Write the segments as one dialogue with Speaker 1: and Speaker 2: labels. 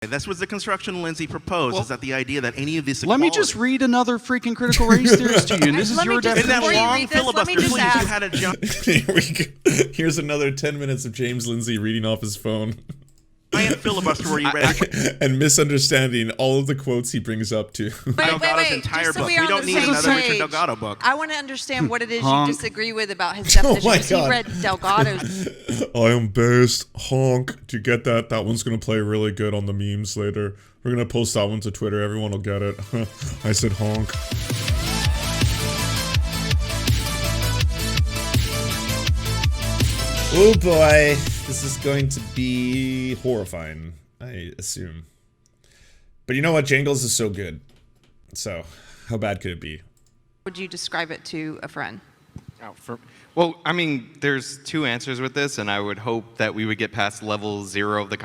Speaker 1: This was the construction Lindsay proposed, is that the idea that any of this
Speaker 2: Let me just read another freaking critical race theorist to you, and this is your definition.
Speaker 1: In that long filibuster, please, you had a jump.
Speaker 3: Here we go. Here's another 10 minutes of James Lindsay reading off his phone.
Speaker 1: Giant filibuster where you read
Speaker 3: and misunderstanding all of the quotes he brings up to.
Speaker 1: Delgado's entire book. We don't need another Richard Delgado book.
Speaker 4: I want to understand what it is you disagree with about his definition. Because he read Delgado's.
Speaker 3: I am based honk. Do you get that? That one's gonna play really good on the memes later. We're gonna post that one to Twitter. Everyone will get it. I said honk. Oh boy, this is going to be horrifying, I assume. But you know what? Jangles is so good. So, how bad could it be?
Speaker 4: Would you describe it to a friend?
Speaker 5: Well, I mean, there's two answers with this, and I would hope that we would get past level 0 of the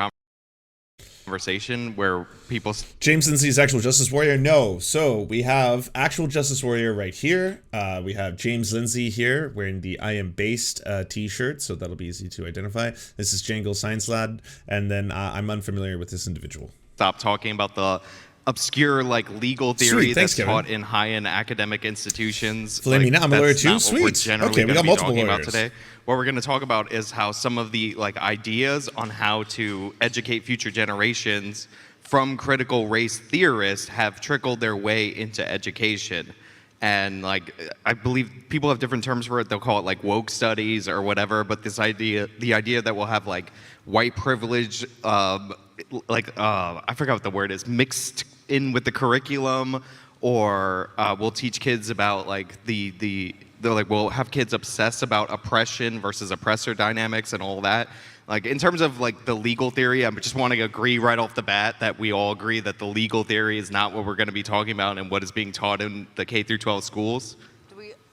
Speaker 5: conversation where people...
Speaker 3: James Lindsay's Actual Justice Warrior? No. So, we have Actual Justice Warrior right here. We have James Lindsay here wearing the I Am Based t-shirt, so that'll be easy to identify. This is Jangles Science Lad, and then I'm unfamiliar with this individual.
Speaker 5: Stop talking about the obscure legal theory that's taught in high-end academic institutions.
Speaker 3: Flaming, I'm a lawyer too. Sweet. Okay, we got multiple lawyers.
Speaker 5: Today. What we're going to talk about is how some of the ideas on how to educate future generations from critical race theorists have trickled their way into education. And I believe people have different terms for it. They'll call it woke studies or whatever. But this idea, the idea that we'll have white privilege, I forgot what the word is, mixed in with the curriculum, or we'll teach kids about we'll have kids obsess about oppression versus oppressor dynamics and all that. In terms of the legal theory, I just want to agree right off the bat that we all agree that the legal theory is not what we're going to be talking about and what is being taught in the K through 12 schools.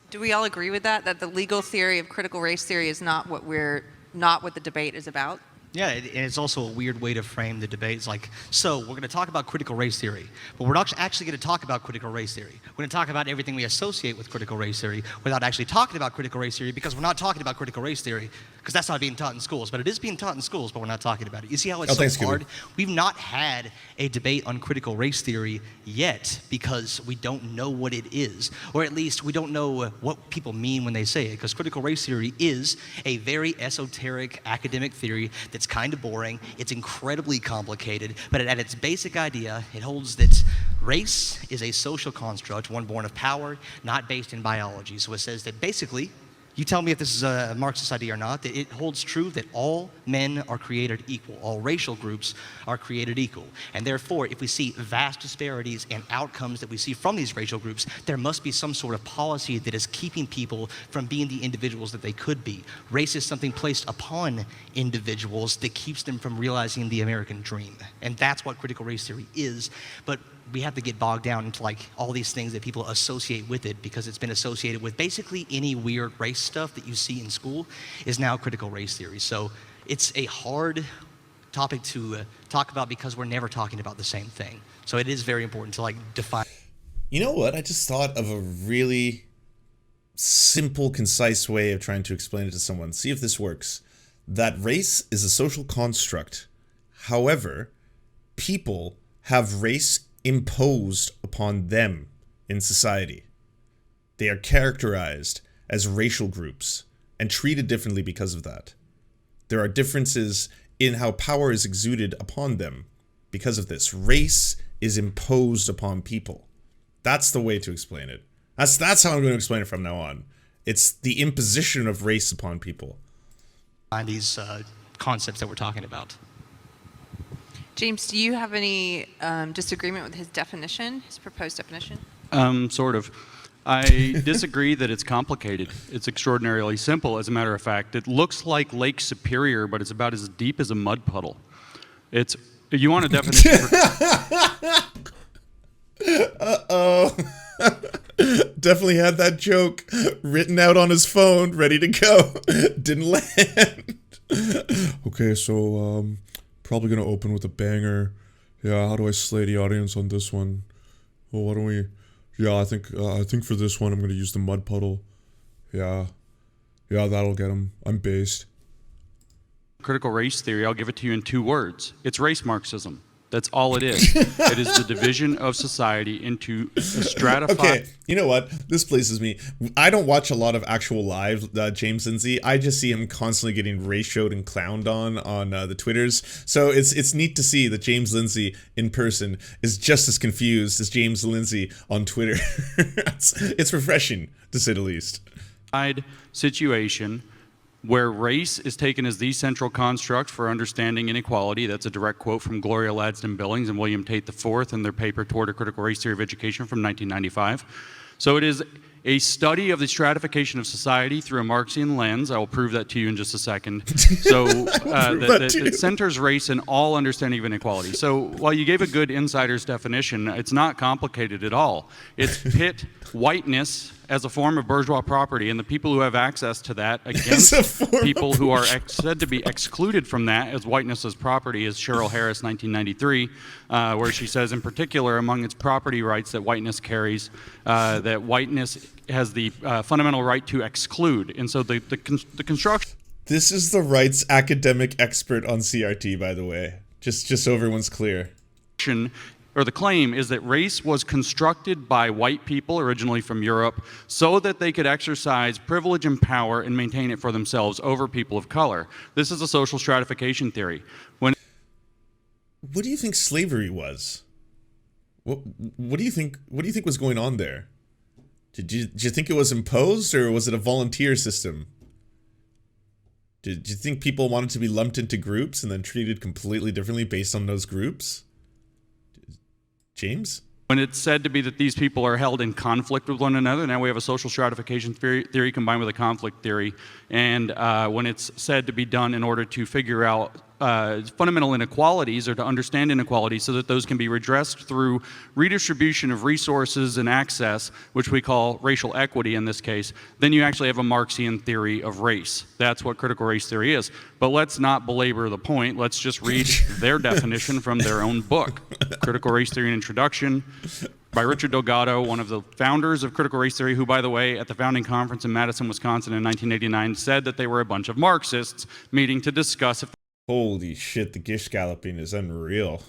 Speaker 4: Do we all agree with that? That the legal theory of critical race theory is not what the debate is about?
Speaker 6: Yeah, and it's also a weird way to frame the debate. It's so we're going to talk about critical race theory, but we're not actually going to talk about critical race theory. We're going to talk about everything we associate with critical race theory without actually talking about critical race theory, because we're not talking about critical race theory, because that's not being taught in schools. But it is being taught in schools, but we're not talking about it. You see how it's so hard? We've not had a debate on critical race theory yet because we don't know what it is, or at least we don't know what people mean when they say it, because critical race theory is a very esoteric academic theory that's kind of boring. It's incredibly complicated, but at its basic idea, it holds that race is a social construct, one born of power, not based in biology. So it says that basically, you tell me if this is a Marxist idea or not, that it holds true that all men are created equal, all racial groups are created equal. And therefore, if we see vast disparities in outcomes that we see from these racial groups, there must be some sort of policy that is keeping people from being the individuals that they could be. Race is something placed upon individuals that keeps them from realizing the American dream. And that's what critical race theory is. But we have to get bogged down into all these things that people associate with it, because it's been associated with basically any weird race stuff that you see in school is now critical race theory. So it's a hard topic to talk about because we're never talking about the same thing. So it is very important to define.
Speaker 3: You know what? I just thought of a really simple, concise way of trying to explain it to someone. See if this works. That race is a social construct. However, people have race imposed upon them in society. They are characterized as racial groups and treated differently because of that. There are differences in how power is exuded upon them because of this. Race is imposed upon people. That's the way to explain it. That's how I'm going to explain it from now on. It's the imposition of race upon people.
Speaker 6: These concepts that we're talking about.
Speaker 4: James, do you have any disagreement with his definition, his proposed definition?
Speaker 2: Sort of. I disagree that it's complicated. It's extraordinarily simple, as a matter of fact. It looks like Lake Superior, but it's about as deep as a mud puddle. You want a definition for...
Speaker 3: Uh-oh. Definitely had that joke written out on his phone, ready to go. Didn't land. Okay, so, probably gonna open with a banger. Yeah, how do I slay the audience on this one? Well, why don't we... Yeah, I think for this one I'm gonna use the mud puddle. Yeah, that'll get him. I'm based.
Speaker 2: Critical race theory, I'll give it to you in 2 words. It's race Marxism. That's all it is. It is the division of society into a stratified.
Speaker 3: Okay, you know what? This pleases me. I don't watch a lot of actual live James Lindsay. I just see him constantly getting ratioed and clowned on the Twitters. So it's neat to see that James Lindsay in person is just as confused as James Lindsay on Twitter. It's refreshing, to say the least.
Speaker 2: Situation where race is taken as the central construct for understanding inequality. That's a direct quote from Gloria Ladstone Billings and William Tate IV in their paper Toward a Critical Race Theory of Education from 1995. So it is a study of the stratification of society through a Marxian lens. I will prove that to you in just a second. So that centers race in all understanding of inequality. So while you gave a good insider's definition, it's not complicated at all. It's pit whiteness as a form of bourgeois property and the people who have access to that against people who are said to be excluded from that as whiteness as property, as Cheryl Harris, 1993, where she says in particular among its property rights that whiteness carries, that whiteness has the fundamental right to exclude. And so the construction...
Speaker 3: This is the rights academic expert on CRT, by the way. Just so everyone's clear.
Speaker 2: Or the claim is that race was constructed by white people, originally from Europe, so that they could exercise privilege and power and maintain it for themselves over people of color. This is a social stratification theory. What
Speaker 3: do you think slavery was? What do you think was going on there? Did you think it was imposed, or was it a volunteer system? Did you think people wanted to be lumped into groups and then treated completely differently based on those groups? James?
Speaker 2: When it's said to be that these people are held in conflict with one another, now we have a social stratification theory combined with a conflict theory. And when it's said to be done in order to figure out fundamental inequalities or to understand inequalities so that those can be redressed through redistribution of resources and access, which we call racial equity in this case, then you actually have a Marxian theory of race. That's what critical race theory is. But let's not belabor the point. Let's just read their definition from their own book, Critical Race Theory and Introduction, by Richard Delgado, one of the founders of critical race theory, who, by the way, at the founding conference in Madison, Wisconsin in 1989, said that they were a bunch of Marxists meeting to discuss if
Speaker 3: holy shit, the gish galloping is unreal.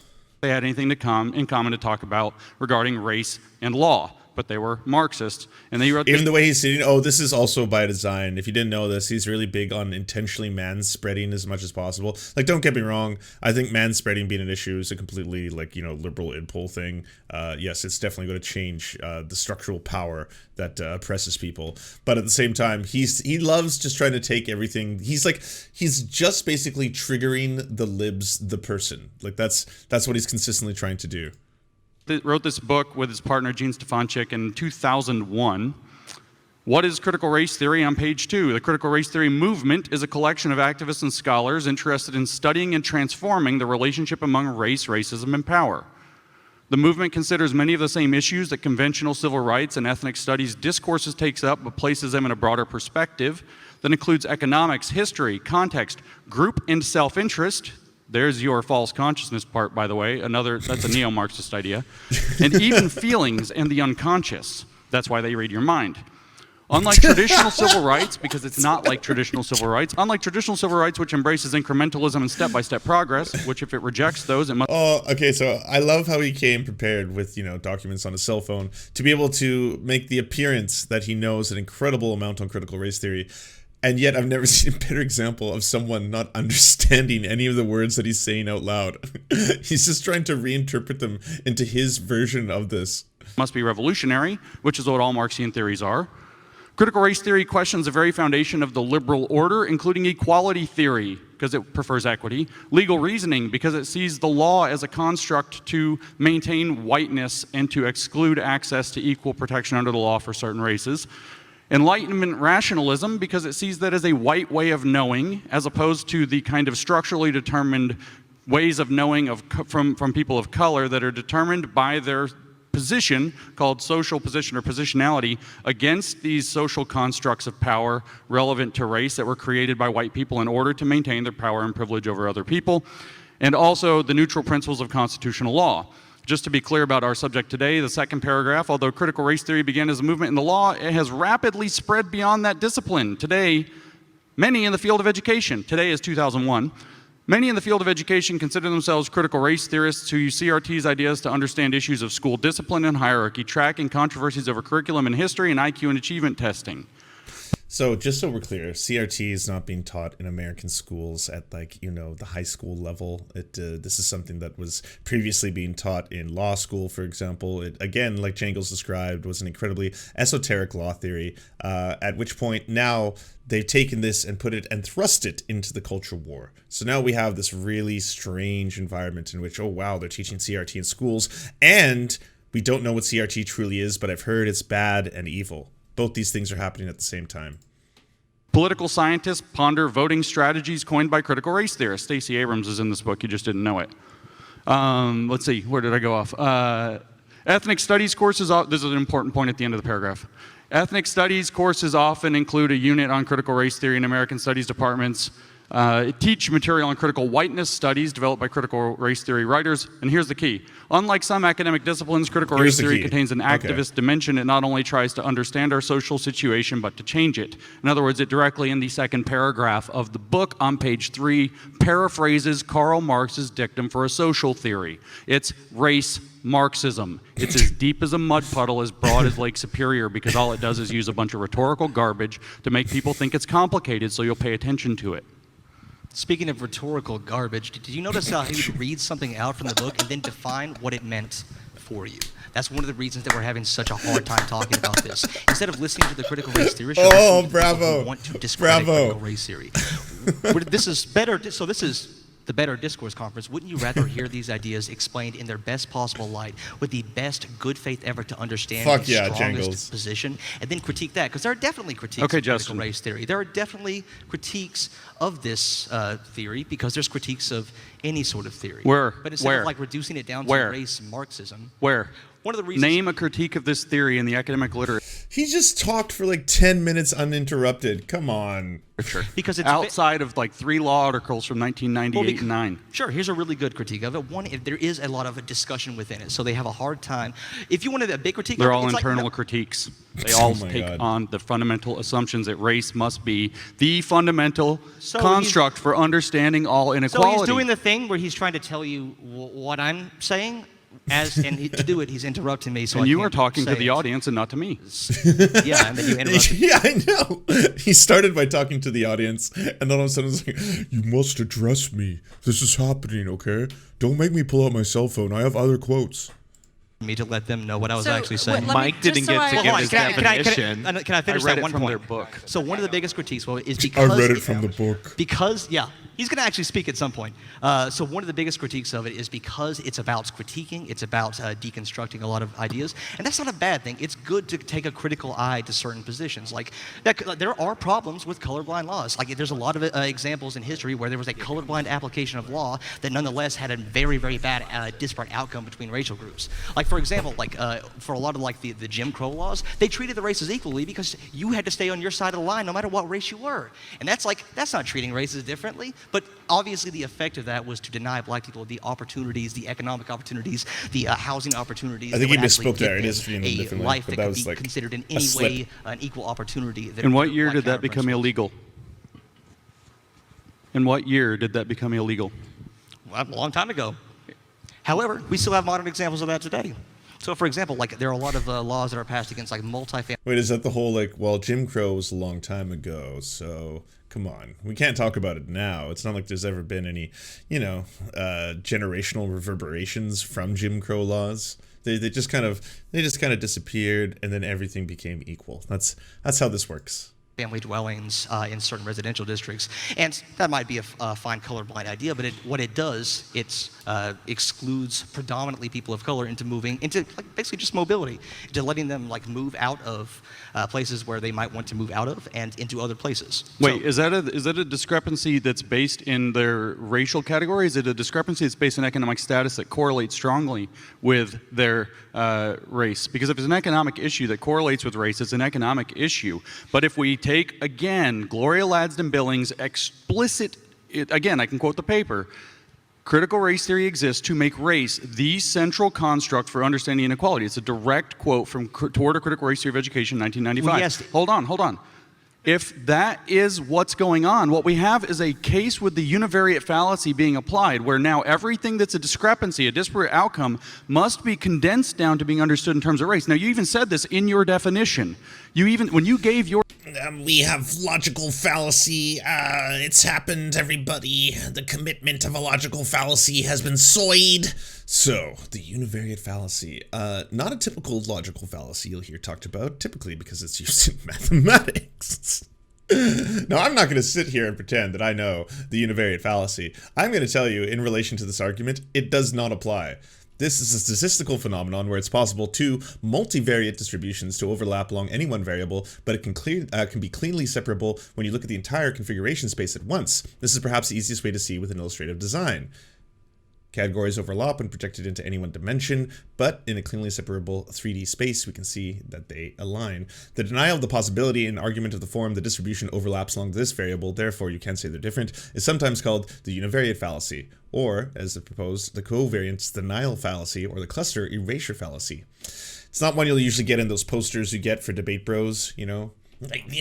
Speaker 2: They had anything in common to talk about regarding race and law. But they were Marxists, and they wrote.
Speaker 3: Even the way he's sitting. Oh, this is also by design. If you didn't know this, he's really big on intentionally man-spreading as much as possible. Like, don't get me wrong. I think man-spreading being an issue is a completely liberal impulse thing. Yes, it's definitely going to change the structural power that oppresses people. But at the same time, he loves just trying to take everything. He's just basically triggering the libs, the person. Like that's what he's consistently trying to do.
Speaker 2: Wrote this book with his partner Gene Stefanchik in 2001. What is critical race theory? On page 2, the critical race theory movement is a collection of activists and scholars interested in studying and transforming the relationship among race, racism, and power. The movement considers many of the same issues that conventional civil rights and ethnic studies discourses takes up, but places them in a broader perspective that includes economics, history, context, group and self-interest. There's your false consciousness part, by the way. That's a neo-Marxist idea. And even feelings and the unconscious. That's why they read your mind. Unlike traditional civil rights, because it's not like traditional civil rights, unlike traditional civil rights, which embraces incrementalism and step-by-step progress, which if it rejects those, it must...
Speaker 3: Oh, okay, so I love how he came prepared with, documents on his cell phone to be able to make the appearance that he knows an incredible amount on critical race theory. And yet I've never seen a better example of someone not understanding any of the words that he's saying out loud. He's just trying to reinterpret them into his version of this.
Speaker 2: Must be revolutionary, which is what all Marxian theories are. Critical race theory questions the very foundation of the liberal order, including equality theory, because it prefers equity, legal reasoning, because it sees the law as a construct to maintain whiteness and to exclude access to equal protection under the law for certain races. Enlightenment rationalism, because it sees that as a white way of knowing, as opposed to the kind of structurally determined ways of knowing from people of color that are determined by their position, called social position or positionality, against these social constructs of power relevant to race that were created by white people in order to maintain their power and privilege over other people. And also the neutral principles of constitutional law. Just to be clear about our subject today, the second paragraph, although critical race theory began as a movement in the law, it has rapidly spread beyond that discipline. Today, many in the field of education, today is 2001, Many in the field of education consider themselves critical race theorists who use CRT's ideas to understand issues of school discipline and hierarchy, tracking controversies over curriculum and history, and IQ and achievement testing.
Speaker 3: So just so we're clear, CRT is not being taught in American schools at the high school level. This is something that was previously being taught in law school, for example. It, again, like Jangles described, was an incredibly esoteric law theory, at which point now they've taken this and put it and thrust it into the culture war. So now we have this really strange environment in which, oh wow, they're teaching CRT in schools, and we don't know what CRT truly is, but I've heard it's bad and evil. Both these things are happening at the same time.
Speaker 2: Political scientists ponder voting strategies coined by critical race theorists. Stacey Abrams is in this book, you just didn't know it. Let's see, where did I go off? Ethnic studies courses, this is an important point at the end of the paragraph. Ethnic studies courses often include a unit on critical race theory in American studies departments. Teach material on critical whiteness studies developed by critical race theory writers. And here's the key. Unlike some academic disciplines, critical race theory contains an activist dimension. It not only tries to understand our social situation, but to change it. In other words, it directly in the second paragraph of the book on page 3 paraphrases Karl Marx's dictum for a social theory. It's race Marxism. It's as deep as a mud puddle, as broad as Lake Superior, because all it does is use a bunch of rhetorical garbage to make people think it's complicated, so you'll pay attention to it.
Speaker 6: Speaking of rhetorical garbage, did you notice how he would read something out from the book and then define what it meant for you? That's one of the reasons that we're having such a hard time talking about this. Instead of listening to the critical race theorists,
Speaker 3: bravo!
Speaker 6: Want to discredit critical race theory. This is better. So this is the Better Discourse Conference. Wouldn't you rather hear these ideas explained in their best possible light, with the best good faith effort to understand the strongest
Speaker 3: Jangles.
Speaker 6: position, and then critique that? Because there are definitely critiques of critical race theory. There are definitely critiques of this theory, because there's critiques of any sort of theory. But instead of like reducing it down to race Marxism. One of the reasons.
Speaker 2: Name a critique of this theory in the academic literature.
Speaker 3: He just talked for like 10 minutes uninterrupted. Come on.
Speaker 6: Because it's
Speaker 2: outside of like 3 law articles from 1998 and 9.
Speaker 6: Sure, here's a really good critique of it. One, if there is a lot of a discussion within it, so they have a hard time. If you wanted a big critique,
Speaker 2: they're all internal critiques. They all take on the fundamental assumptions that race must be the fundamental construct for understanding all inequality.
Speaker 6: So he's doing the thing where he's trying to tell you what I'm saying. To do it, he's interrupting me. So
Speaker 2: and you are talking to the audience and not to me.
Speaker 6: Yeah, and then you interrupted.
Speaker 3: Yeah, I know. He started by talking to the audience, and then all of a sudden it's like, "You must address me. This is happening, okay? Don't make me pull out my cell phone. I have other quotes."
Speaker 6: Me to let them know what I was actually saying.
Speaker 5: Mike didn't get to give his definition.
Speaker 6: Can I finish that one
Speaker 2: from
Speaker 6: point?
Speaker 2: their book.
Speaker 6: So one of the biggest critiques is because
Speaker 3: I read it from the book.
Speaker 6: Because he's going to actually speak at some point. So one of the biggest critiques of it is because it's about critiquing, it's about deconstructing a lot of ideas, and that's not a bad thing. It's good to take a critical eye to certain positions. Like there are problems with colorblind laws. Like there's a lot of examples in history where there was a colorblind application of law that nonetheless had a very, very bad disparate outcome between racial groups. Like for example, for a lot of the Jim Crow laws, they treated the races equally because you had to stay on your side of the line no matter what race you were. And that's not treating races differently. But obviously the effect of that was to deny black people the opportunities, the economic opportunities, the housing opportunities.
Speaker 3: I think he misspoke there. It is treating them differently.
Speaker 6: A life
Speaker 3: but
Speaker 6: that
Speaker 3: was
Speaker 6: could be
Speaker 3: like
Speaker 6: considered in any way an equal opportunity.
Speaker 2: In what year did that become illegal? In what year did that become illegal?
Speaker 6: Well, a long time ago. However, we still have modern examples of that today. So, for example, there are a lot of laws that are passed against multifamily.
Speaker 3: Wait, is that the whole Jim Crow was a long time ago, so come on. We can't talk about it now. It's not like there's ever been any, generational reverberations from Jim Crow laws. They just kind of disappeared, and then everything became equal. That's how this works.
Speaker 6: Family dwellings in certain residential districts, and that might be a fine colorblind idea, but what it does, it excludes predominantly people of color into moving into basically just mobility, into letting them move out of places where they might want to move out of and into other places.
Speaker 2: Wait, is that a discrepancy that's based in their racial category? Is it a discrepancy that's based in economic status that correlates strongly with their race? Because if it's an economic issue that correlates with race, it's an economic issue. But if we take, again, Gloria Ladson-Billings' explicit, again, I can quote the paper, critical race theory exists to make race the central construct for understanding inequality. It's a direct quote from Toward a Critical Race Theory of Education, 1995.
Speaker 6: Well, yes.
Speaker 2: Hold on. If that is what's going on, what we have is a case with the univariate fallacy being applied, where now everything that's a discrepancy, a disparate outcome, must be condensed down to being understood in terms of race. Now, you even said this in your definition. When you gave your...
Speaker 3: We have logical fallacy. It's happened, everybody. The commitment of a logical fallacy has been soyed. So, the univariate fallacy. Not a typical logical fallacy you'll hear talked about, typically because it's used in mathematics. Now, I'm not going to sit here and pretend that I know the univariate fallacy. I'm going to tell you, in relation to this argument, it does not apply. This is a statistical phenomenon where it's possible two multivariate distributions to overlap along any one variable, but it can be cleanly separable when you look at the entire configuration space at once. This is perhaps the easiest way to see with an illustrative design. Categories overlap when projected into any one dimension, but in a cleanly separable 3D space, we can see that they align. The denial of the possibility in an argument of the form the distribution overlaps along this variable, therefore you can't say they're different, is sometimes called the univariate fallacy, or, as proposed, the covariance denial fallacy, or the cluster erasure fallacy. It's not one you'll usually get in those posters you get for debate bros, you know. Like,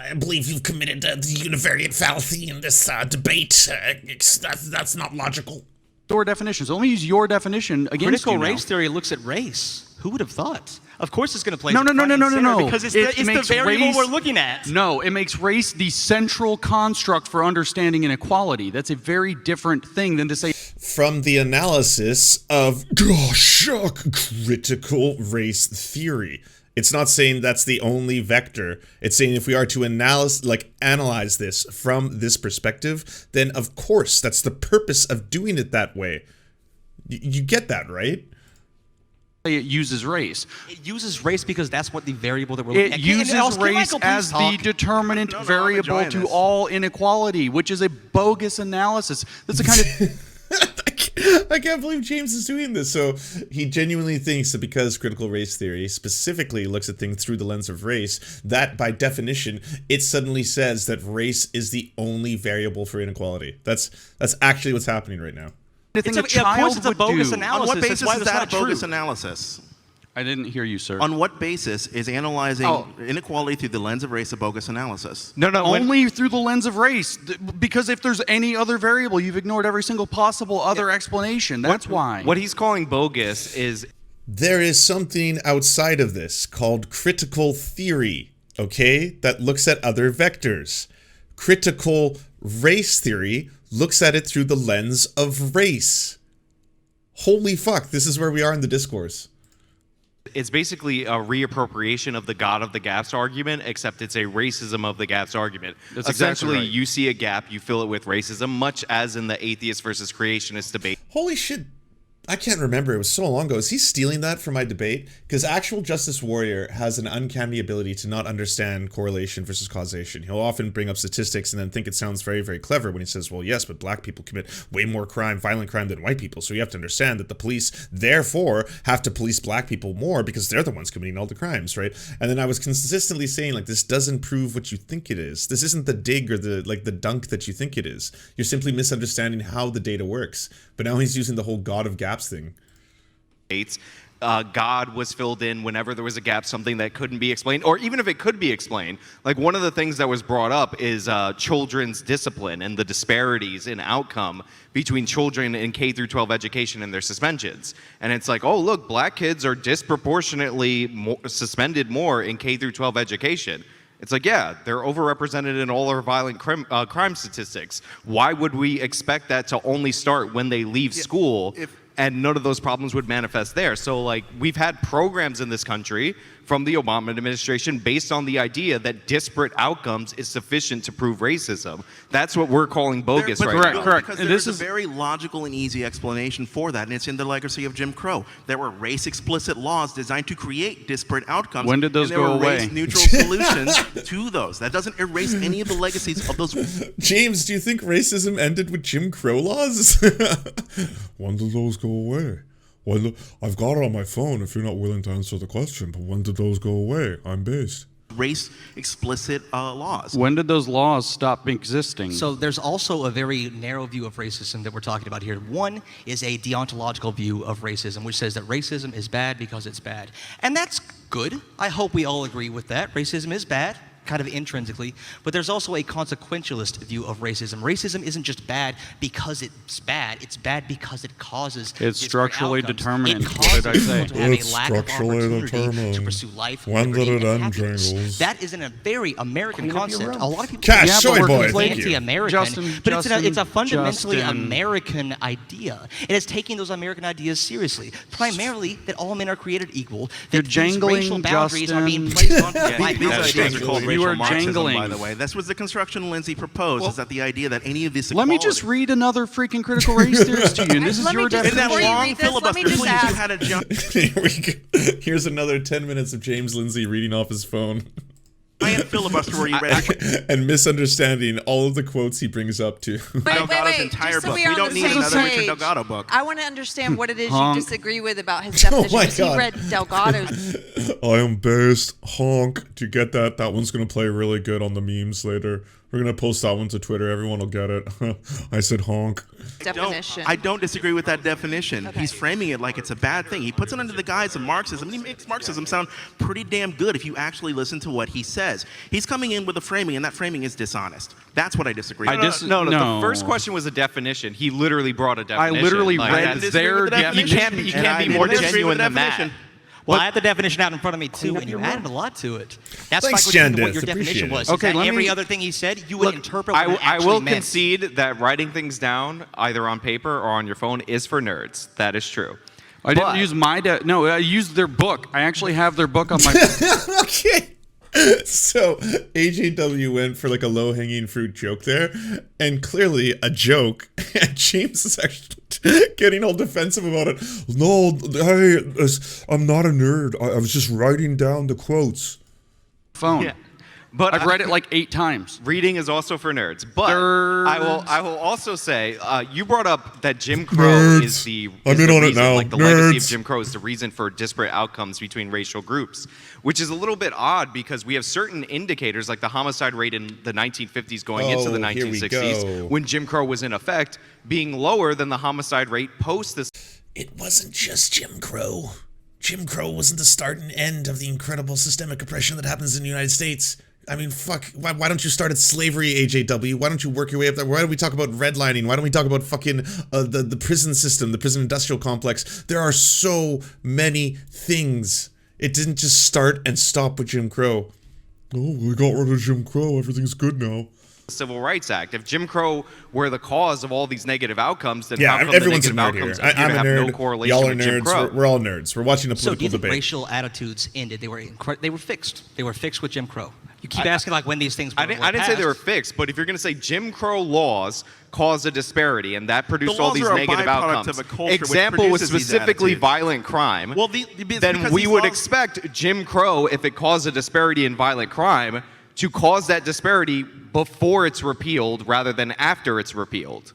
Speaker 3: I believe you've committed the univariate fallacy in this debate. That's not logical.
Speaker 2: Your definitions. Only use your definition against
Speaker 6: Critical
Speaker 2: you now.
Speaker 6: race theory looks at race. Who would have thought? Of course it's going to play
Speaker 2: No,
Speaker 6: because it's
Speaker 2: It
Speaker 6: the
Speaker 2: makes
Speaker 6: variable
Speaker 2: race-
Speaker 6: we're looking at.
Speaker 2: No, it makes race the central construct for understanding inequality. That's a very different thing than to say...
Speaker 3: From the analysis of, critical race theory. It's not saying that's the only vector. It's saying if we are to analyze this from this perspective, then of course that's the purpose of doing it that way. You get that, right?
Speaker 2: It uses race.
Speaker 6: It uses race because that's what the variable that we're looking at.
Speaker 2: It uses race as the determinant variable to all inequality, which is a bogus analysis. That's the kind of...
Speaker 3: I can't believe James is doing this. So he genuinely thinks that because critical race theory specifically looks at things through the lens of race, that by definition, it suddenly says that race is the only variable for inequality. That's actually what's happening right now.
Speaker 2: The thing a child
Speaker 6: it's a
Speaker 2: would
Speaker 6: bogus
Speaker 2: do.
Speaker 6: analysis.
Speaker 1: On what basis
Speaker 6: That's why
Speaker 1: is
Speaker 6: that's
Speaker 1: that a
Speaker 6: not
Speaker 1: bogus
Speaker 6: true.
Speaker 1: analysis?
Speaker 2: I didn't hear you, sir.
Speaker 1: On what basis is analyzing inequality through the lens of race a bogus analysis?
Speaker 5: No,
Speaker 2: Only through the lens of race. Because if there's any other variable, you've ignored every single possible other explanation. That's why.
Speaker 5: What he's calling bogus is...
Speaker 3: There is something outside of this called critical theory, okay, that looks at other vectors. Critical race theory looks at it through the lens of race. Holy fuck, this is where we are in the discourse.
Speaker 5: It's basically a reappropriation of the God of the gaps argument, except it's a racism of the gaps argument.
Speaker 2: That's
Speaker 5: Essentially,
Speaker 2: exactly right.
Speaker 5: you see a gap, you fill it with racism, much as in the atheist versus creationist debate.
Speaker 3: Holy shit. I can't remember. It was so long ago. Is he stealing that from my debate? Because Actual Justice Warrior has an uncanny ability to not understand correlation versus causation. He'll often bring up statistics and then think it sounds very, very clever when he says, well, yes, but black people commit way more violent crime than white people. So you have to understand that the police, therefore, have to police black people more because they're the ones committing all the crimes, right? And then I was consistently saying, like, this doesn't prove what you think it is. This isn't the dig or the dunk that you think it is. You're simply misunderstanding how the data works. But now he's using the whole God of gaps thing.
Speaker 5: God was filled in whenever there was a gap, something that couldn't be explained, or even if it could be explained. Like, one of the things that was brought up is children's discipline and the disparities in outcome between children in K through 12 education and their suspensions. And it's like, oh, look, black kids are disproportionately suspended more in K through 12 education. It's like, yeah, they're overrepresented in all our violent crime statistics. Why would we expect that to only start when they leave school? And none of those problems would manifest there. So, like, we've had programs in this country from the Obama administration based on the idea that disparate outcomes is sufficient to prove racism. That's what we're calling bogus right now.
Speaker 2: Correct.
Speaker 1: Because
Speaker 2: And
Speaker 1: there's
Speaker 2: this is
Speaker 1: a very logical and easy explanation for that, and it's in the legacy of Jim Crow. There were race-explicit laws designed to create disparate outcomes.
Speaker 2: When did those
Speaker 1: and there
Speaker 2: go
Speaker 1: were
Speaker 2: away?
Speaker 1: race-neutral solutions to those. That doesn't erase any of the legacies of those.
Speaker 3: James, do you think racism ended with Jim Crow laws? When did those go away? Well, I've got it on my phone if you're not willing to answer the question, but when did those go away? I'm based.
Speaker 1: Race-explicit laws.
Speaker 2: when did those laws stop existing?
Speaker 6: So there's also a very narrow view of racism that we're talking about here. One is a deontological view of racism, which says that racism is bad because it's bad. And that's good. I hope we all agree with that. Racism is bad. kind of intrinsically, but there's also a consequentialist view of racism. Racism isn't just bad because it's bad because it causes
Speaker 2: It's
Speaker 6: disparate
Speaker 2: structurally
Speaker 6: outcomes.
Speaker 2: determinant.
Speaker 6: It
Speaker 2: What did I
Speaker 6: causes
Speaker 2: say?
Speaker 6: people to have
Speaker 3: It's
Speaker 6: a lack of
Speaker 3: structurally
Speaker 6: opportunity to
Speaker 3: determined.
Speaker 6: pursue life,
Speaker 3: When
Speaker 6: liberty,
Speaker 3: did it
Speaker 6: and
Speaker 3: end,
Speaker 6: happiness.
Speaker 3: Jangles?
Speaker 6: That is a very American concept. A lot of people
Speaker 3: Cash,
Speaker 2: Yeah,
Speaker 3: soy
Speaker 2: but we're
Speaker 3: boy,
Speaker 2: conflating-
Speaker 3: thank you.
Speaker 6: anti-American,
Speaker 2: Justin,
Speaker 6: but it's a fundamentally
Speaker 2: Justin.
Speaker 6: American idea. It is taking those American ideas seriously. Primarily that all men are created equal.
Speaker 2: You're
Speaker 6: That these
Speaker 2: jangling,
Speaker 6: racial boundaries are being
Speaker 2: Justin.
Speaker 6: placed on black
Speaker 1: These
Speaker 6: people.
Speaker 1: ideas are called
Speaker 2: You
Speaker 1: racial
Speaker 2: are
Speaker 1: Marxism, by
Speaker 2: jangling.
Speaker 1: the way. This was the construction Lindsay proposed, is that the idea that any of this
Speaker 2: Let me
Speaker 1: equality-
Speaker 2: just read another freaking critical race theorist to you, and this is
Speaker 4: Let me
Speaker 2: your
Speaker 4: just-
Speaker 1: In that
Speaker 4: Before you
Speaker 1: long
Speaker 4: read this, let me
Speaker 1: filibuster,
Speaker 4: just
Speaker 1: please,
Speaker 4: ask-
Speaker 1: you had a jump.
Speaker 3: Here we go. Here's another 10 minutes of James Lindsay reading off his phone
Speaker 1: giant filibuster where you read
Speaker 3: and misunderstanding all of the quotes he brings up to.
Speaker 1: Delgado's entire
Speaker 4: just so
Speaker 1: book.
Speaker 4: we are
Speaker 1: We
Speaker 4: on
Speaker 1: don't
Speaker 4: the
Speaker 1: need
Speaker 4: same
Speaker 1: another Richard
Speaker 4: page.
Speaker 1: Delgado book.
Speaker 4: I want to understand what it is you
Speaker 2: Honk.
Speaker 4: disagree with about his
Speaker 3: Oh
Speaker 4: definition.
Speaker 3: my
Speaker 4: because he
Speaker 3: God.
Speaker 4: read Delgado's.
Speaker 3: I am based honk to get that. That one's gonna play really good on the memes later. We're gonna post that one to Twitter. Everyone will get it. I said honk.
Speaker 4: definition.
Speaker 1: I don't disagree with that definition. He's framing it like it's a bad thing. He puts it under the guise of Marxism, and he makes Marxism sound pretty damn good if you actually listen to what he says. He's coming in with a framing, and that framing is dishonest. That's what I disagree with.
Speaker 5: No,
Speaker 2: No.
Speaker 5: the first question was a definition. He literally brought a
Speaker 2: I
Speaker 5: definition.
Speaker 2: literally
Speaker 5: Like,
Speaker 2: read
Speaker 5: that's-
Speaker 1: disagree
Speaker 2: their
Speaker 1: with the
Speaker 2: definition.
Speaker 1: definition.
Speaker 5: You
Speaker 1: And
Speaker 5: can't
Speaker 1: I
Speaker 5: be more
Speaker 1: didn't disagree with
Speaker 5: genuine
Speaker 1: the
Speaker 5: than
Speaker 1: definition.
Speaker 5: that.
Speaker 6: Well, I have the definition out in front of me too, and you added a lot to it. That's
Speaker 3: Thanks,
Speaker 6: like what
Speaker 3: Jandis.
Speaker 6: your definition
Speaker 3: Appreciate
Speaker 6: was.
Speaker 3: it.
Speaker 6: Okay,
Speaker 2: let
Speaker 6: every
Speaker 2: me-
Speaker 6: other thing he said, you would
Speaker 5: Look,
Speaker 6: interpret what it
Speaker 5: I
Speaker 6: actually
Speaker 5: will
Speaker 6: meant.
Speaker 5: concede that writing things down, either on paper or on your phone, is for nerds. That is true.
Speaker 2: I didn't
Speaker 5: But-
Speaker 2: use my no, I used their book. I actually have their book on my
Speaker 3: Okay. So AJW went for like a low-hanging fruit joke there, and clearly a joke. And James is actually getting all defensive about it. No, hey, I'm not a nerd. I was just writing down the quotes.
Speaker 2: phone.
Speaker 5: Yeah. But
Speaker 2: I've read it like 8 times.
Speaker 5: Reading is also for nerds. But
Speaker 2: Nerds.
Speaker 5: I will also say, you brought up that Jim Crow is
Speaker 3: Nerds.
Speaker 5: the
Speaker 3: I'm
Speaker 5: is
Speaker 3: in
Speaker 5: the
Speaker 3: on it
Speaker 5: reason,
Speaker 3: now.
Speaker 5: like the legacy of
Speaker 3: Nerds.
Speaker 5: Jim Crow is the reason for disparate outcomes between racial groups, which is a little bit odd because we have certain indicators like the homicide rate in the 1950s going into the
Speaker 3: Oh, here we
Speaker 5: 1960s
Speaker 3: go.
Speaker 5: when Jim Crow was in effect being lower than the homicide rate post this.
Speaker 3: It wasn't just Jim Crow. Jim Crow wasn't the start and end of the incredible systemic oppression that happens in the United States. I mean, fuck, why don't you start at slavery, AJW? Why don't you work your way up there? Why don't we talk about redlining? Why don't we talk about fucking the prison system, the prison industrial complex? There are so many things. It didn't just start and stop with Jim Crow. Oh, we got rid of Jim Crow. Everything's good now.
Speaker 5: Civil Rights Act. If Jim Crow were the cause of all these negative outcomes, then
Speaker 3: Yeah,
Speaker 5: how come
Speaker 3: everyone's
Speaker 5: the
Speaker 3: a
Speaker 5: negative
Speaker 3: nerd here.
Speaker 5: outcomes appear
Speaker 3: I'm
Speaker 5: to
Speaker 3: a
Speaker 5: have
Speaker 3: nerd.
Speaker 5: no correlation
Speaker 3: Y'all are
Speaker 5: with Jim
Speaker 3: nerds.
Speaker 5: Crow?
Speaker 3: We're all nerds. We're watching a
Speaker 6: So do
Speaker 3: political
Speaker 6: you think
Speaker 3: debate.
Speaker 6: racial attitudes ended? They were fixed. They were fixed with Jim Crow. You keep asking like when these things were
Speaker 5: I didn't say they were
Speaker 6: passed.
Speaker 5: fixed, but if you're going to say Jim Crow laws caused a disparity and that produced
Speaker 1: The
Speaker 5: all
Speaker 1: laws
Speaker 5: these
Speaker 1: are a
Speaker 5: negative
Speaker 1: byproduct
Speaker 5: outcomes,
Speaker 1: of a culture which
Speaker 5: example was
Speaker 1: produces these
Speaker 5: specifically
Speaker 1: attitudes.
Speaker 5: violent crime,
Speaker 1: Well,
Speaker 5: then
Speaker 1: because
Speaker 5: we
Speaker 1: these
Speaker 5: would
Speaker 1: laws-
Speaker 5: expect Jim Crow, if it caused a disparity in violent crime, to cause that disparity before it's repealed rather than after it's repealed.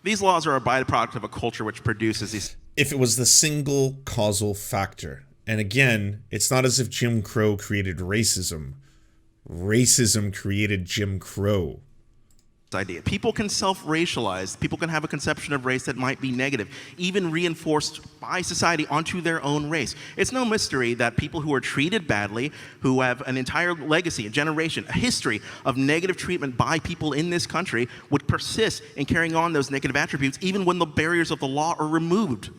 Speaker 1: These laws are a byproduct of a culture which produces these.
Speaker 3: If it was the single causal factor, and again, it's not as if Jim Crow created racism. Racism created Jim Crow.
Speaker 1: Idea. People can self-racialize. People can have a conception of race that might be negative, even reinforced by society onto their own race. It's no mystery that people who are treated badly, who have an entire legacy, a generation, a history of negative treatment by people in this country, would persist in carrying on those negative attributes even when the barriers of the law are removed.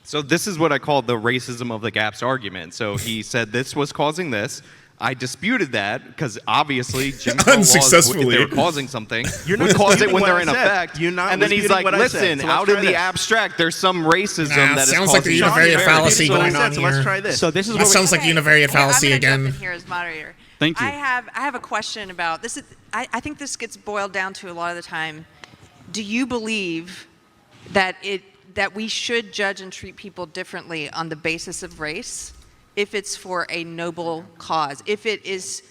Speaker 5: So this is what I call the racism of the gaps argument. So he said this was causing this. I disputed that because obviously Jim Crow laws, if
Speaker 3: Unsuccessfully.
Speaker 5: they were causing something,
Speaker 1: You're not
Speaker 5: would cause it
Speaker 1: disputing
Speaker 5: when
Speaker 1: what
Speaker 5: they're
Speaker 1: I
Speaker 5: in
Speaker 1: said.
Speaker 5: effect.
Speaker 1: You're not
Speaker 5: and then he's
Speaker 1: disputing
Speaker 5: like,
Speaker 1: what I said.
Speaker 5: listen,
Speaker 1: So let's
Speaker 5: out
Speaker 1: try
Speaker 5: in the
Speaker 1: this.
Speaker 5: abstract, there's some racism
Speaker 3: Nah,
Speaker 5: that is
Speaker 3: sounds like
Speaker 5: causing
Speaker 3: the
Speaker 5: disparity.
Speaker 3: univariate fallacy
Speaker 1: This is what I
Speaker 3: going
Speaker 1: said,
Speaker 3: on
Speaker 1: so let's
Speaker 3: here.
Speaker 1: try this.
Speaker 6: So this is
Speaker 3: That
Speaker 6: where we-
Speaker 3: sounds like univariate fallacy
Speaker 4: I'm gonna
Speaker 3: again.
Speaker 4: jump in here as moderator.
Speaker 2: Thank you.
Speaker 4: I have a question about this. I think this gets boiled down to a lot of the time. Do you believe that we should judge and treat people differently on the basis of race, if it's for a noble cause, if it is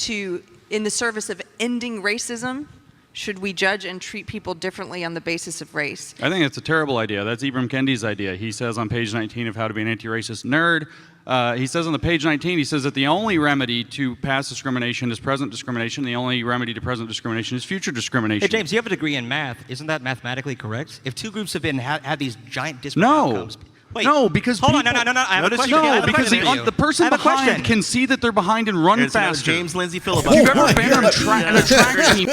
Speaker 4: in the service of ending racism? Should we judge and treat people differently on the basis of race?
Speaker 2: I think it's a terrible idea. That's Ibram Kendi's idea. He says on page 19 of How to Be an Anti-Racist Nerd, he says on the page 19, he says that the only remedy to past discrimination is present discrimination. The only remedy to present discrimination is future discrimination.
Speaker 6: Hey, James, you have a degree in math. Isn't that mathematically correct? If two groups have had these giant disparate
Speaker 2: No.
Speaker 6: outcomes, Wait,
Speaker 2: No, because
Speaker 6: hold on,
Speaker 2: people-
Speaker 6: no. I have a
Speaker 1: Notice
Speaker 6: question.
Speaker 1: you
Speaker 6: I
Speaker 2: No,
Speaker 6: have a
Speaker 2: because
Speaker 6: question for
Speaker 2: the,
Speaker 6: you.
Speaker 2: the person
Speaker 6: I have a
Speaker 2: behind
Speaker 6: question.
Speaker 2: can see that they're behind and run
Speaker 1: It's another
Speaker 2: faster.
Speaker 1: James Lindsay
Speaker 2: If
Speaker 1: filibuster.
Speaker 2: you've ever
Speaker 3: my
Speaker 2: been on a,
Speaker 3: God.
Speaker 2: on a track team,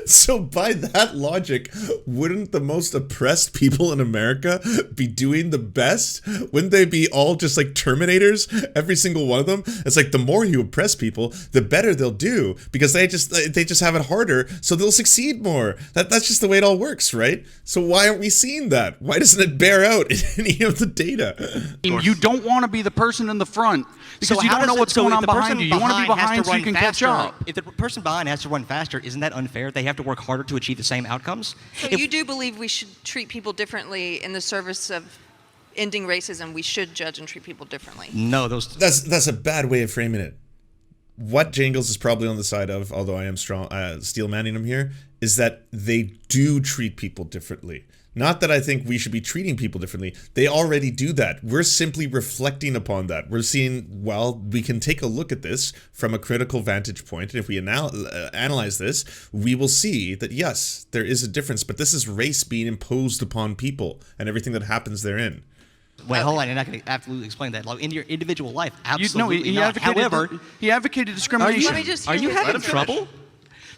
Speaker 3: So by that logic, wouldn't the most oppressed people in America be doing the best? Wouldn't they be all just like Terminators, every single one of them? It's like the more you oppress people, the better they'll do because they just have it harder, so they'll succeed more. That's just the way it all works, right? So why aren't we seeing that? Why doesn't it bear out in any of the data?
Speaker 2: you don't want to be the person in the front because
Speaker 6: So
Speaker 2: you
Speaker 6: how
Speaker 2: don't know
Speaker 6: does it-
Speaker 2: what's
Speaker 6: so
Speaker 2: going
Speaker 6: if
Speaker 2: on
Speaker 6: the person
Speaker 2: behind you. You want to be
Speaker 6: has
Speaker 2: behind so
Speaker 6: run
Speaker 2: you can catch
Speaker 6: faster-
Speaker 2: up.
Speaker 6: If the person behind has to run faster, isn't that unfair? They have to work harder to achieve the same outcomes.
Speaker 4: So you do believe we should treat people differently in the service of ending racism? We should judge and treat people differently.
Speaker 6: No, those.
Speaker 3: That's a bad way of framing it. What Jangles is probably on the side of, although I am steel manning him here, is that they do treat people differently. Not that I think we should be treating people differently. They already do that. We're simply reflecting upon that. We're seeing, well, we can take a look at this from a critical vantage point. And if we analyze this, we will see that, yes, there is a difference. But this is race being imposed upon people and everything that happens therein.
Speaker 6: Wait, hold on. You're not going to absolutely explain that. Like, in your individual life, absolutely
Speaker 2: he
Speaker 6: not. However,
Speaker 2: he advocated discrimination.
Speaker 4: Let me just
Speaker 6: are
Speaker 4: hear
Speaker 6: you
Speaker 4: his
Speaker 6: having
Speaker 4: answer.
Speaker 6: trouble?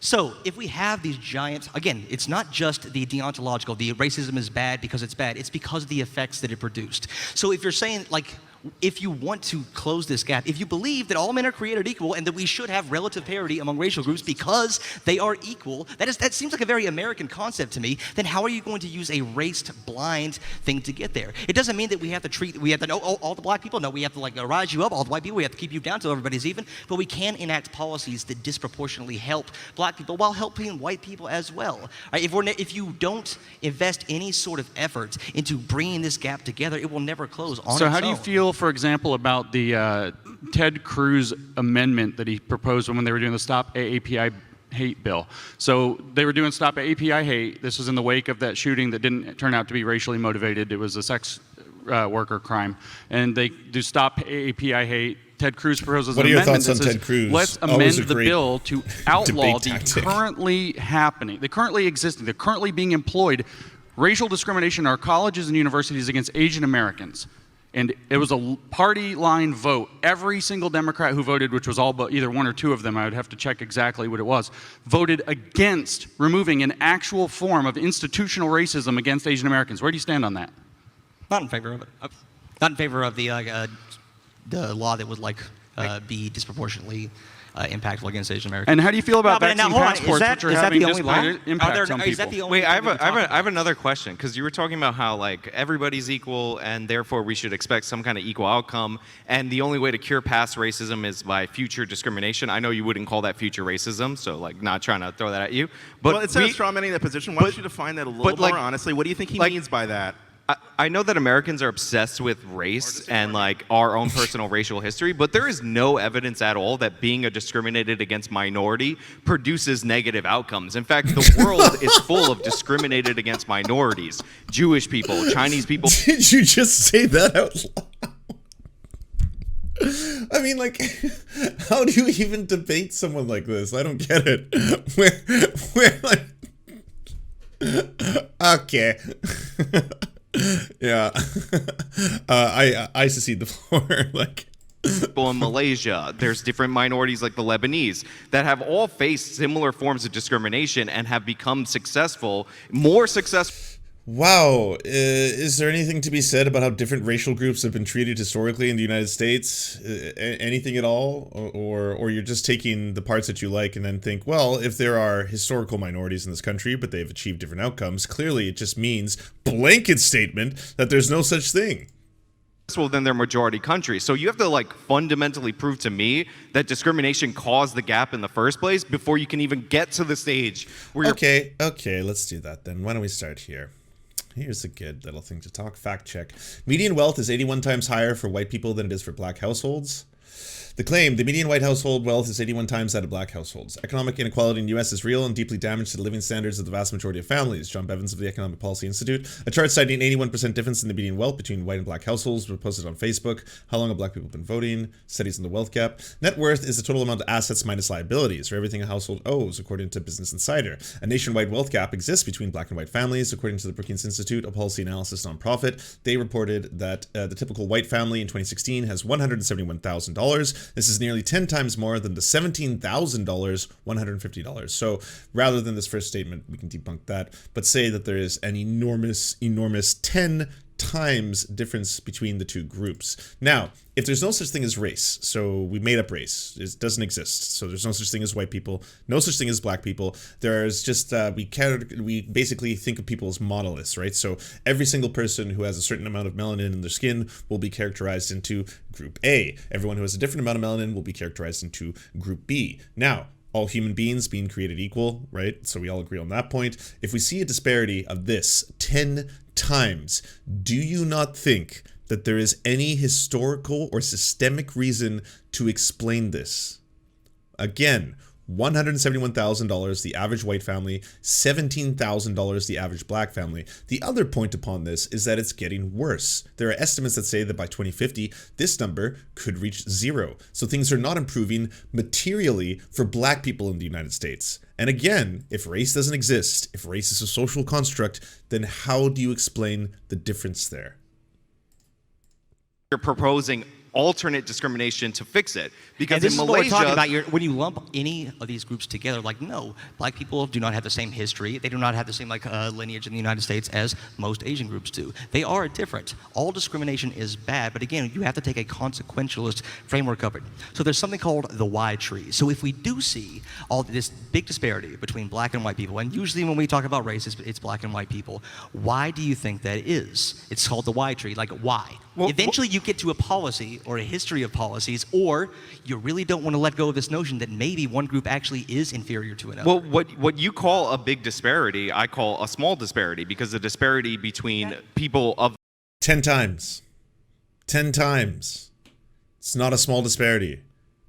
Speaker 6: So, if we have these giant, again, it's not just the deontological, the racism is bad because it's bad, it's because of the effects that it produced. So, if you're saying, like, if you want to close this gap, if you believe that all men are created equal and that we should have relative parity among racial groups because they are equal, that seems like a very American concept to me, then how are you going to use a race-blind thing to get there? It doesn't mean that we have to know all the black people. No, we have to like rise you up, all the white people, we have to keep you down till everybody's even, but we can enact policies that disproportionately help black people while helping white people as well. Right? If you don't invest any sort of effort into bringing this gap together, it will never close on its own.
Speaker 2: So how do you feel, for example, about the Ted Cruz amendment that he proposed when they were doing the Stop AAPI Hate bill? So they were doing Stop AAPI Hate. This was in the wake of that shooting that didn't turn out to be racially motivated. It was a sex worker crime. And they do Stop AAPI Hate. Ted Cruz proposes
Speaker 3: What
Speaker 2: an
Speaker 3: are your
Speaker 2: amendment
Speaker 3: thoughts
Speaker 2: that
Speaker 3: on
Speaker 2: says,
Speaker 3: Ted Cruz?
Speaker 2: let's
Speaker 3: Always
Speaker 2: amend
Speaker 3: a
Speaker 2: the
Speaker 3: great
Speaker 2: bill to outlaw
Speaker 3: debate
Speaker 2: the
Speaker 3: tactic.
Speaker 2: currently existing, the currently being employed racial discrimination in our colleges and universities against Asian Americans. And it was a party line vote. Every single Democrat who voted, which was all but either one or two of them, I would have to check exactly what it was, voted against removing an actual form of institutional racism against Asian Americans. Where do you stand on that?
Speaker 6: Not in favor of it. Not in favor of the law that would be disproportionately impactful against Asian Americans.
Speaker 2: And how do you feel about
Speaker 6: No, but now,
Speaker 2: vaccine
Speaker 6: hold on.
Speaker 2: passports, which are
Speaker 6: Is that
Speaker 2: having
Speaker 6: the only law?
Speaker 2: disparate impacts on
Speaker 6: Is
Speaker 2: people?
Speaker 6: that the only
Speaker 5: Wait,
Speaker 6: thing
Speaker 5: I
Speaker 6: we're talking
Speaker 5: have another question because you were talking about how like everybody's equal and therefore we should expect some kind of equal outcome, and the only way to cure past racism is by future discrimination. I know you wouldn't call that future racism, so like not trying to throw that at you. But
Speaker 1: Well, instead of straw manning that position, why don't you define that a little more honestly? What do you think he means by that?
Speaker 5: I know that Americans are obsessed with race and like our own personal racial history, but there is no evidence at all that being a discriminated against minority produces negative outcomes. In fact, the world is full of discriminated against minorities, Jewish people, Chinese people.
Speaker 3: Did you just say that out loud? I mean, like, how do you even debate someone like this? I don't get it. We're like, okay. Yeah. I secede the floor. Like,
Speaker 5: People in Malaysia, there's different minorities like the Lebanese that have all faced similar forms of discrimination and have become successful, more successful.
Speaker 3: wow. Is there anything to be said about how different racial groups have been treated historically in the United States? Anything at all? Or you're just taking the parts that you like and then think, well, if there are historical minorities in this country, but they've achieved different outcomes, clearly it just means blanket statement that there's no such thing.
Speaker 5: Than their majority country. So you have to like fundamentally prove to me that discrimination caused the gap in the first place before you can even get to the stage where you're
Speaker 3: Okay, let's do that then. Why don't we start here? Here's a good little thing to talk. Fact check. Median wealth is 81 times higher for white people than it is for black households. The claim, the median white household wealth is 81 times that of black households. Economic inequality in the U.S. is real and deeply damaged to the living standards of the vast majority of families. John Bevins of the Economic Policy Institute. A chart citing 81% difference in the median wealth between white and black households was posted on Facebook. How long have black people been voting? Studies on the wealth gap. Net worth is the total amount of assets minus liabilities, or everything a household owes, according to Business Insider. A nationwide wealth gap exists between black and white families, according to the Brookings Institute, a policy analysis nonprofit. They reported that the typical white family in 2016 has $171,000. This is nearly 10 times more than the $17,000, $150. So rather than this first statement, we can debunk that, but say that there is an enormous 10 times difference between the two groups. Now, if there's no such thing as race, so we made up race, it doesn't exist. So there's no such thing as white people, no such thing as black people. There's just, we basically think of people as monoliths, right? So every single person who has a certain amount of melanin in their skin will be characterized into group A. Everyone who has a different amount of melanin will be characterized into group B. Now, all human beings being created equal, right? So we all agree on that point. If we see a disparity of this 10 times, do you not think that there is any historical or systemic reason to explain this? Again, $171,000 the average white family, $17,000 the average black family. The other point upon this is that it's getting worse. There are estimates that say that by 2050, this number could reach 0. So things are not improving materially for black people in the United States. And again, if race doesn't exist, if race is a social construct, then how do you explain the difference there?
Speaker 5: You're proposing alternate discrimination to fix it, because
Speaker 6: and this
Speaker 5: in
Speaker 6: is
Speaker 5: Malaysia,
Speaker 6: what we're talking about. When you lump any of these groups together, like, no, black people do not have the same history. They do not have the same lineage in the United States as most Asian groups do. They are different. All discrimination is bad, but again, you have to take a consequentialist framework of it. So there's something called the Y tree. So if we do see all this big disparity between black and white people, and usually when we talk about race, it's black and white people, why do you think that is? It's called the Y tree. Like, why?
Speaker 5: Well,
Speaker 6: eventually you get to a policy or a history of policies, or you really don't want to let go of this notion that maybe one group actually is inferior to another.
Speaker 5: well, what you call a big disparity, I call a small disparity, because the disparity between people of
Speaker 3: 10 times. 10 times. It's not a small disparity.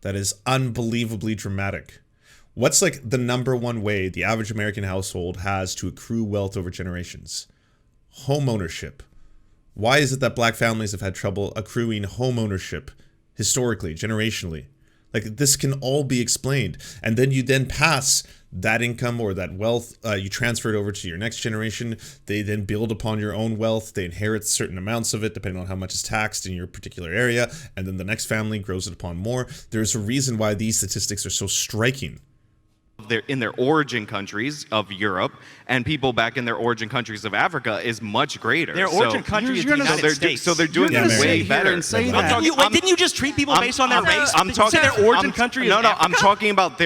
Speaker 3: That is unbelievably dramatic. What's like the number one way the average American household has to accrue wealth over generations? Home ownership. Why is it that black families have had trouble accruing home ownership historically, generationally? Like, this can all be explained. And then you then pass that income or that wealth, you transfer it over to your next generation. They then build upon your own wealth. They inherit certain amounts of it, depending on how much is taxed in your particular area. And then the next family grows it upon more. There's a reason why these statistics are so striking.
Speaker 5: in their origin countries of Europe, and people back in their origin countries of Africa is much greater.
Speaker 6: Their origin country is the United States.
Speaker 5: So they're doing
Speaker 3: gonna
Speaker 5: it way
Speaker 3: sit
Speaker 5: better.
Speaker 2: and say
Speaker 5: I'm
Speaker 2: that.
Speaker 5: talking-
Speaker 6: Didn't you just treat people based on their race?
Speaker 5: I'm
Speaker 6: Did you say
Speaker 5: talking
Speaker 6: their origin country is
Speaker 5: No,
Speaker 6: Africa?
Speaker 5: I'm talking about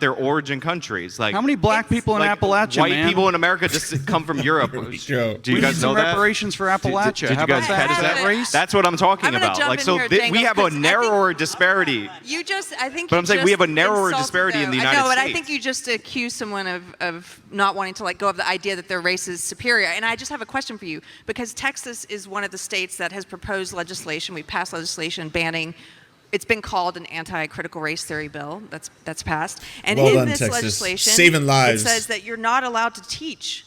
Speaker 5: their origin countries. Like,
Speaker 2: How many black people in
Speaker 5: like,
Speaker 2: Appalachia,
Speaker 5: white
Speaker 2: man?
Speaker 5: people in America just come from Europe.
Speaker 3: Go.
Speaker 5: Do
Speaker 2: We
Speaker 5: you
Speaker 2: need
Speaker 5: guys
Speaker 2: some
Speaker 5: know that?
Speaker 2: reparations for Appalachia.
Speaker 5: Did
Speaker 2: How
Speaker 5: you guys
Speaker 2: about that?
Speaker 5: catch
Speaker 2: Is that
Speaker 5: that?
Speaker 2: race?
Speaker 5: That's what I'm talking
Speaker 4: I'm gonna
Speaker 5: about.
Speaker 4: jump
Speaker 5: Like,
Speaker 4: in
Speaker 5: so
Speaker 4: here,
Speaker 5: we
Speaker 4: Jangles,
Speaker 5: have a
Speaker 4: 'cause I think-
Speaker 5: narrower disparity.
Speaker 4: You just, I think.
Speaker 5: But
Speaker 4: you
Speaker 5: I'm saying we
Speaker 4: just
Speaker 5: have a narrower
Speaker 4: insulted
Speaker 5: disparity in the
Speaker 4: them.
Speaker 5: United
Speaker 4: I know, but I
Speaker 5: States.
Speaker 4: think you just accused someone of not wanting to let go of the idea that their race is superior. And I just have a question for you, because Texas is one of the states that has proposed legislation. We passed legislation banning. It's been called an anti-critical race theory bill. That's passed. And
Speaker 3: Well
Speaker 4: in
Speaker 3: done,
Speaker 4: this
Speaker 3: Texas.
Speaker 4: legislation,
Speaker 3: Saving lives.
Speaker 4: it says that you're not allowed to teach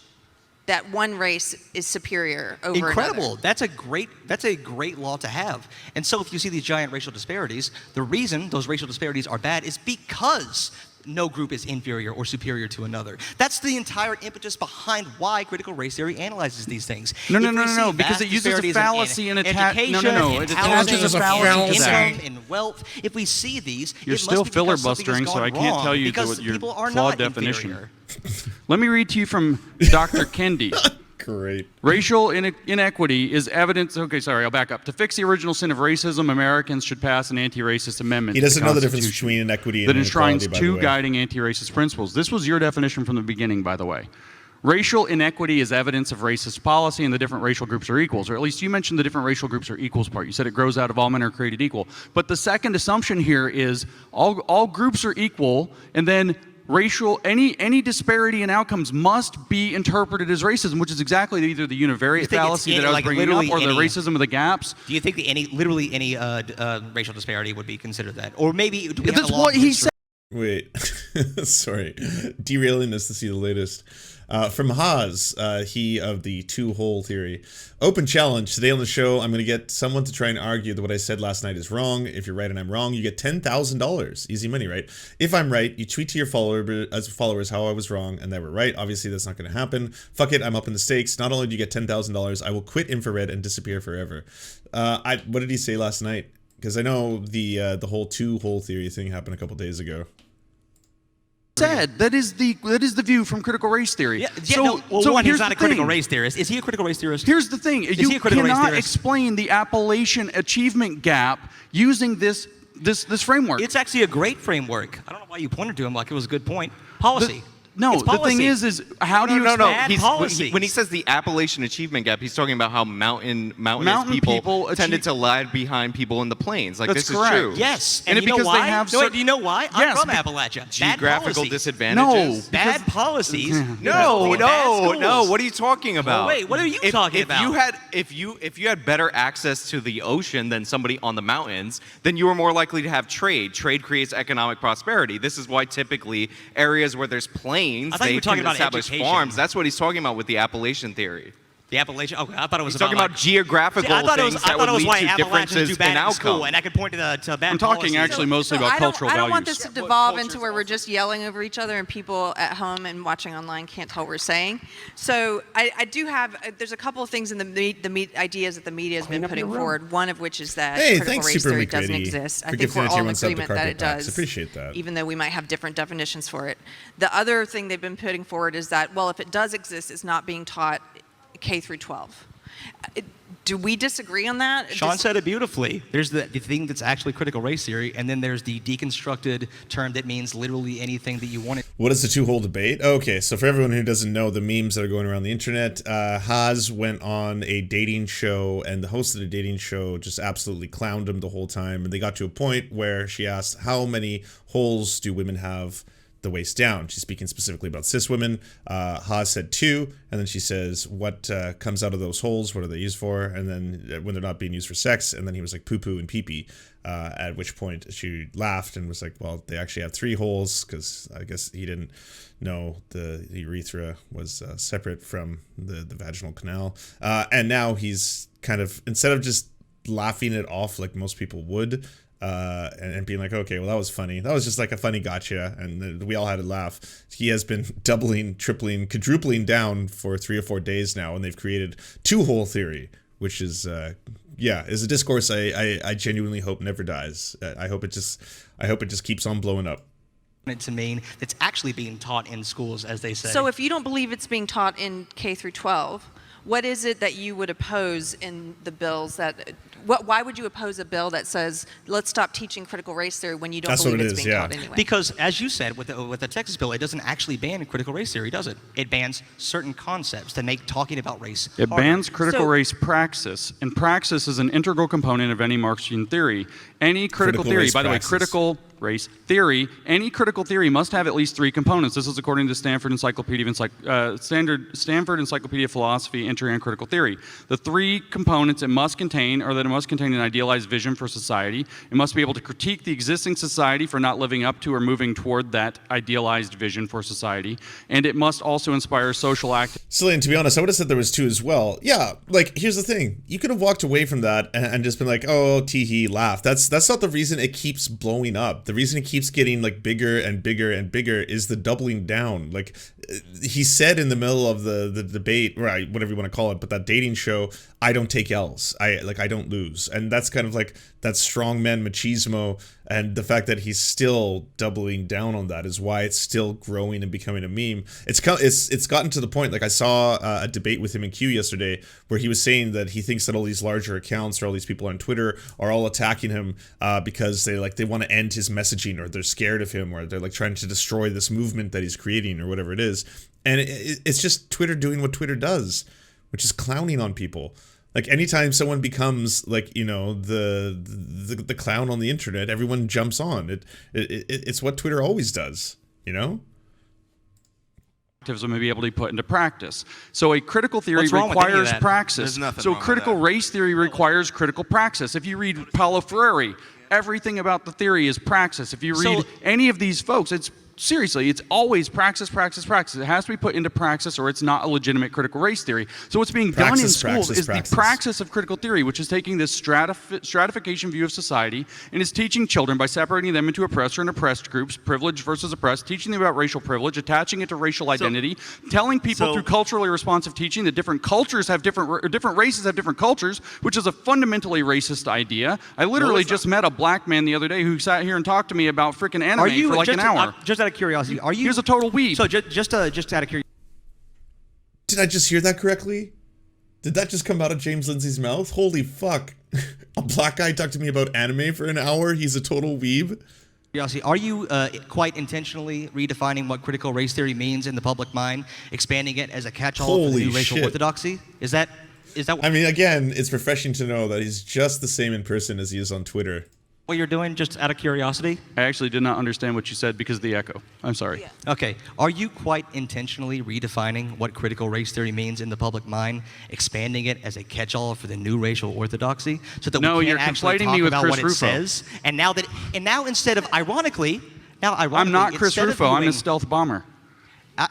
Speaker 4: that one race is superior over
Speaker 6: Incredible.
Speaker 4: another.
Speaker 6: That's a great law to have. And so if you see these giant racial disparities, the reason those racial disparities are bad is because no group is inferior or superior to another. That's the entire impetus behind why critical race theory analyzes these things.
Speaker 2: No,
Speaker 6: If we see
Speaker 2: because
Speaker 6: vast
Speaker 2: it uses a
Speaker 6: disparities
Speaker 2: fallacy
Speaker 6: in
Speaker 2: and
Speaker 6: education,
Speaker 2: it
Speaker 6: in
Speaker 2: attaches
Speaker 6: housing,
Speaker 2: a fallacy
Speaker 6: in
Speaker 2: to that.
Speaker 6: income, in wealth. If we see these,
Speaker 2: You're
Speaker 6: it must
Speaker 2: still
Speaker 6: be because something has
Speaker 2: filibustering, so
Speaker 6: gone
Speaker 2: I can't
Speaker 6: wrong,
Speaker 2: tell you
Speaker 6: because
Speaker 2: your
Speaker 6: people are
Speaker 2: flawed
Speaker 6: not
Speaker 2: definition.
Speaker 6: inferior.
Speaker 2: Let me read to you from Dr. Kendi.
Speaker 3: Great.
Speaker 2: Racial inequity is evidence. Okay, sorry, I'll back up. To fix the original sin of racism, Americans should pass an anti-racist amendment.
Speaker 3: He
Speaker 2: to
Speaker 3: doesn't know the difference
Speaker 2: Constitution
Speaker 3: between inequity and
Speaker 2: that enshrines
Speaker 3: inequality, by the
Speaker 2: two
Speaker 3: way.
Speaker 2: guiding anti-racist principles. This was your definition from the beginning, by the way. Racial inequity is evidence of racist policy, and the different racial groups are equals. Or at least you mentioned the different racial groups are equals part. You said it grows out of all men are created equal. But the second assumption here is all groups are equal, and then any disparity in outcomes must be interpreted as racism, which is exactly either the univariate fallacy that I was bringing up, or the racism of the gaps.
Speaker 6: Do you think that literally any racial disparity would be considered that? Or maybe do we have
Speaker 2: That's
Speaker 6: a long
Speaker 2: what he
Speaker 6: history-
Speaker 2: said.
Speaker 3: Wait, sorry, derailing us to see the latest. From Haas, he of the two-hole theory. Open challenge. Today on the show, I'm going to get someone to try and argue that what I said last night is wrong. If you're right and I'm wrong, you get $10,000. Easy money, right? If I'm right, you tweet to your followers how I was wrong and they were right. Obviously, that's not going to happen. Fuck it, I'm up in the stakes. Not only do you get $10,000, I will quit infrared and disappear forever. What did he say last night? Because I know the whole two-hole theory thing happened a couple days ago.
Speaker 2: Said that is the view from critical race theory.
Speaker 6: One, he's not a critical
Speaker 2: thing.
Speaker 6: race theorist. Is he a critical race theorist?
Speaker 2: Here's the thing:
Speaker 6: he
Speaker 2: you
Speaker 6: a critical race
Speaker 2: cannot
Speaker 6: theorist?
Speaker 2: explain the Appalachian achievement gap using this framework.
Speaker 6: It's actually a great framework. I don't know why you pointed to him like it was a good point. Policy.
Speaker 2: No,
Speaker 6: It's
Speaker 2: the thing
Speaker 6: policy.
Speaker 2: is how do you
Speaker 5: No.
Speaker 6: bad
Speaker 5: He's,
Speaker 6: policies.
Speaker 5: when he says the Appalachian Achievement Gap, he's talking about how mountainous
Speaker 2: Mountain
Speaker 5: people
Speaker 2: people
Speaker 5: tended
Speaker 2: achieve-
Speaker 5: to lag behind people in the plains. Like
Speaker 2: That's
Speaker 5: this
Speaker 2: correct.
Speaker 5: is true.
Speaker 6: Yes,
Speaker 2: And
Speaker 6: you know
Speaker 2: because they
Speaker 6: why?
Speaker 2: have
Speaker 6: No, wait,
Speaker 2: certain-
Speaker 6: do you know why? I'm
Speaker 2: Yes,
Speaker 6: from
Speaker 2: be-
Speaker 6: Appalachia. Bad
Speaker 5: Geographical
Speaker 6: policies.
Speaker 5: disadvantages.
Speaker 6: Bad policies.
Speaker 5: No.
Speaker 6: Bad
Speaker 5: What are you talking about?
Speaker 6: wait, what are you talking about?
Speaker 5: If you had better access to the ocean than somebody on the mountains, then you were more likely to have trade. Trade creates economic prosperity. This is why typically areas where there's plains,
Speaker 6: I thought you
Speaker 5: they
Speaker 6: were talking
Speaker 5: can
Speaker 6: about
Speaker 5: establish
Speaker 6: education.
Speaker 5: farms. That's what he's talking about with the Appalachian theory.
Speaker 6: The Appalachian. Okay, I thought it was
Speaker 5: He's talking about
Speaker 6: like,
Speaker 5: geographical
Speaker 6: See, I thought it was,
Speaker 5: things
Speaker 6: I
Speaker 5: that
Speaker 6: thought it
Speaker 5: would
Speaker 6: was
Speaker 5: lead
Speaker 6: why
Speaker 5: to
Speaker 6: Appalachians
Speaker 5: differences
Speaker 6: do bad
Speaker 5: in
Speaker 6: in
Speaker 5: outcome.
Speaker 6: school, and I could point to bad
Speaker 2: I'm talking
Speaker 6: policies.
Speaker 2: actually mostly about
Speaker 4: I don't,
Speaker 2: cultural
Speaker 4: I don't want
Speaker 2: values.
Speaker 4: this to devolve into where we're just yelling over each other and people at home and watching online can't tell what we're saying. So I do have, there's a couple of things in the ideas that the media has been putting forward, one of which is that
Speaker 3: Hey,
Speaker 4: critical
Speaker 3: thanks,
Speaker 4: race
Speaker 3: Super
Speaker 4: theory doesn't
Speaker 3: McCready,
Speaker 4: exist. I
Speaker 3: for
Speaker 4: think
Speaker 3: gifting
Speaker 4: we're
Speaker 3: that
Speaker 4: all
Speaker 3: tier
Speaker 4: in
Speaker 3: one sub to
Speaker 4: agreement that
Speaker 3: Carpet
Speaker 4: it
Speaker 3: Packs.
Speaker 4: does,
Speaker 3: Appreciate that.
Speaker 4: even though we might have different definitions for it. The other thing they've been putting forward is that, well, if it does exist, it's not being taught K through 12. Do we disagree on that?
Speaker 6: Sean said it beautifully. There's the thing that's actually critical race theory, and then there's the deconstructed term that means literally anything that you want it.
Speaker 3: What is the two-hole debate? Okay, so for everyone who doesn't know the memes that are going around the internet, Haas went on a dating show, and the host of the dating show just absolutely clowned him the whole time. And they got to a point where she asked, how many holes do women have the waist down? She's speaking specifically about cis women. Haas said 2, and then she says, what comes out of those holes? What are they used for? And then when they're not being used for sex, and then he was like poo-poo and pee-pee. At which point she laughed and was like, well, they actually have 3 holes, because I guess he didn't know the urethra was separate from the vaginal canal. And now he's kind of, instead of just laughing it off like most people would, and being like, okay, well, that was funny. That was just like a funny gotcha, and we all had a laugh. He has been doubling, tripling, quadrupling down for 3 or 4 days now, and they've created two-hole theory, which is, is a discourse I genuinely hope never dies. I hope it just keeps on blowing up.
Speaker 6: It to mean that's actually being taught in schools, as they say.
Speaker 4: So if you don't believe it's being taught in K through 12, what is it that you would oppose in the bills that, why would you oppose a bill that says, let's stop teaching critical race theory when you don't
Speaker 3: That's
Speaker 4: believe
Speaker 3: what it
Speaker 4: it's
Speaker 3: is,
Speaker 4: being
Speaker 3: yeah.
Speaker 4: taught anyway?
Speaker 6: Because, as you said, with the Texas bill, it doesn't actually ban critical race theory, does it? It bans certain concepts to make talking about race
Speaker 2: It
Speaker 6: harder.
Speaker 2: bans critical
Speaker 4: So-
Speaker 2: race praxis, and praxis is an integral component of any Marxian theory. Any critical theory,
Speaker 3: race
Speaker 2: by the way,
Speaker 3: praxis.
Speaker 2: critical race theory, any critical theory must have at least 3 components. This is according to Stanford Encyclopedia of Philosophy, Entry on Critical Theory. The 3 components it must contain are that it must contain an idealized vision for society. It must be able to critique the existing society for not living up to or moving toward that idealized vision for society. And it must also inspire social act.
Speaker 3: Celine, to be honest, I would have said there was 2 as well. Yeah, like, here's the thing. You could have walked away from that and just been like, oh, tee-hee, laugh. That's not the reason it keeps blowing up. The reason it keeps getting, like, bigger and bigger and bigger is the doubling down. Like, he said in the middle of the debate, right, whatever you want to call it, but that dating show, I don't take L's. I don't lose. And that's kind of like that strongman machismo, and the fact that he's still doubling down on that is why it's still growing and becoming a meme. It's gotten to the point, like I saw a debate with him in Q yesterday where he was saying that he thinks that all these larger accounts or all these people on Twitter are all attacking him because they want to end his messaging, or they're scared of him, or they're like trying to destroy this movement that he's creating or whatever it is. And it's just Twitter doing what Twitter does, which is clowning on people. Like, anytime someone becomes, like, you know, the clown on the internet, everyone jumps on. It's what Twitter always does, you know?
Speaker 2: may be able to be put into practice. So a critical theory
Speaker 6: What's wrong with any of
Speaker 2: requires
Speaker 6: that?
Speaker 2: praxis.
Speaker 1: There's nothing
Speaker 2: So
Speaker 1: wrong with
Speaker 2: critical
Speaker 1: that.
Speaker 2: race theory requires critical praxis. If you read Paulo Freire, everything about the theory is praxis. If you read any of these folks, it's seriously, it's always praxis, praxis, praxis. It has to be put into praxis or it's not a legitimate critical race theory. So what's being done in
Speaker 3: Praxis,
Speaker 2: schools
Speaker 3: praxis,
Speaker 2: is
Speaker 3: praxis.
Speaker 2: the praxis of critical theory, which is taking this stratification view of society and is teaching children by separating them into oppressor and oppressed groups, privileged versus oppressed, teaching them about racial privilege, attaching it to racial identity, telling people through culturally responsive teaching that different cultures have different races have different cultures, which is a fundamentally racist idea. I literally just met a black man the other day who sat here and talked to me about freaking anime for like an hour.
Speaker 6: Just out of curiosity, are you?
Speaker 2: He was a total weeb.
Speaker 6: So just out of curiosity.
Speaker 3: Did I just hear that correctly? Did that just come out of James Lindsay's mouth? Holy fuck. A black guy talked to me about anime for an hour? He's a total weeb?
Speaker 6: Are you quite intentionally redefining what critical race theory means in the public mind, expanding it as a catch-all for the
Speaker 3: Holy
Speaker 6: new racial
Speaker 3: shit.
Speaker 6: orthodoxy? Is that?
Speaker 3: I mean, again, it's refreshing to know that he's just the same in person as he is on Twitter.
Speaker 6: What you're doing, just out of curiosity?
Speaker 2: I actually did not understand what you said because of the echo. I'm sorry.
Speaker 4: Yeah.
Speaker 6: Okay. Are you quite intentionally redefining what critical race theory means in the public mind, expanding it as a catch-all for the new racial orthodoxy, so that
Speaker 2: No,
Speaker 6: we
Speaker 2: you're
Speaker 6: can't actually
Speaker 2: conflating
Speaker 6: talk
Speaker 2: me with
Speaker 6: about
Speaker 2: Chris
Speaker 6: what it
Speaker 2: Rufo.
Speaker 6: says? And now instead of ironically,
Speaker 2: I'm not Chris
Speaker 6: instead of
Speaker 2: Rufo. I'm a
Speaker 6: viewing-
Speaker 2: stealth bomber.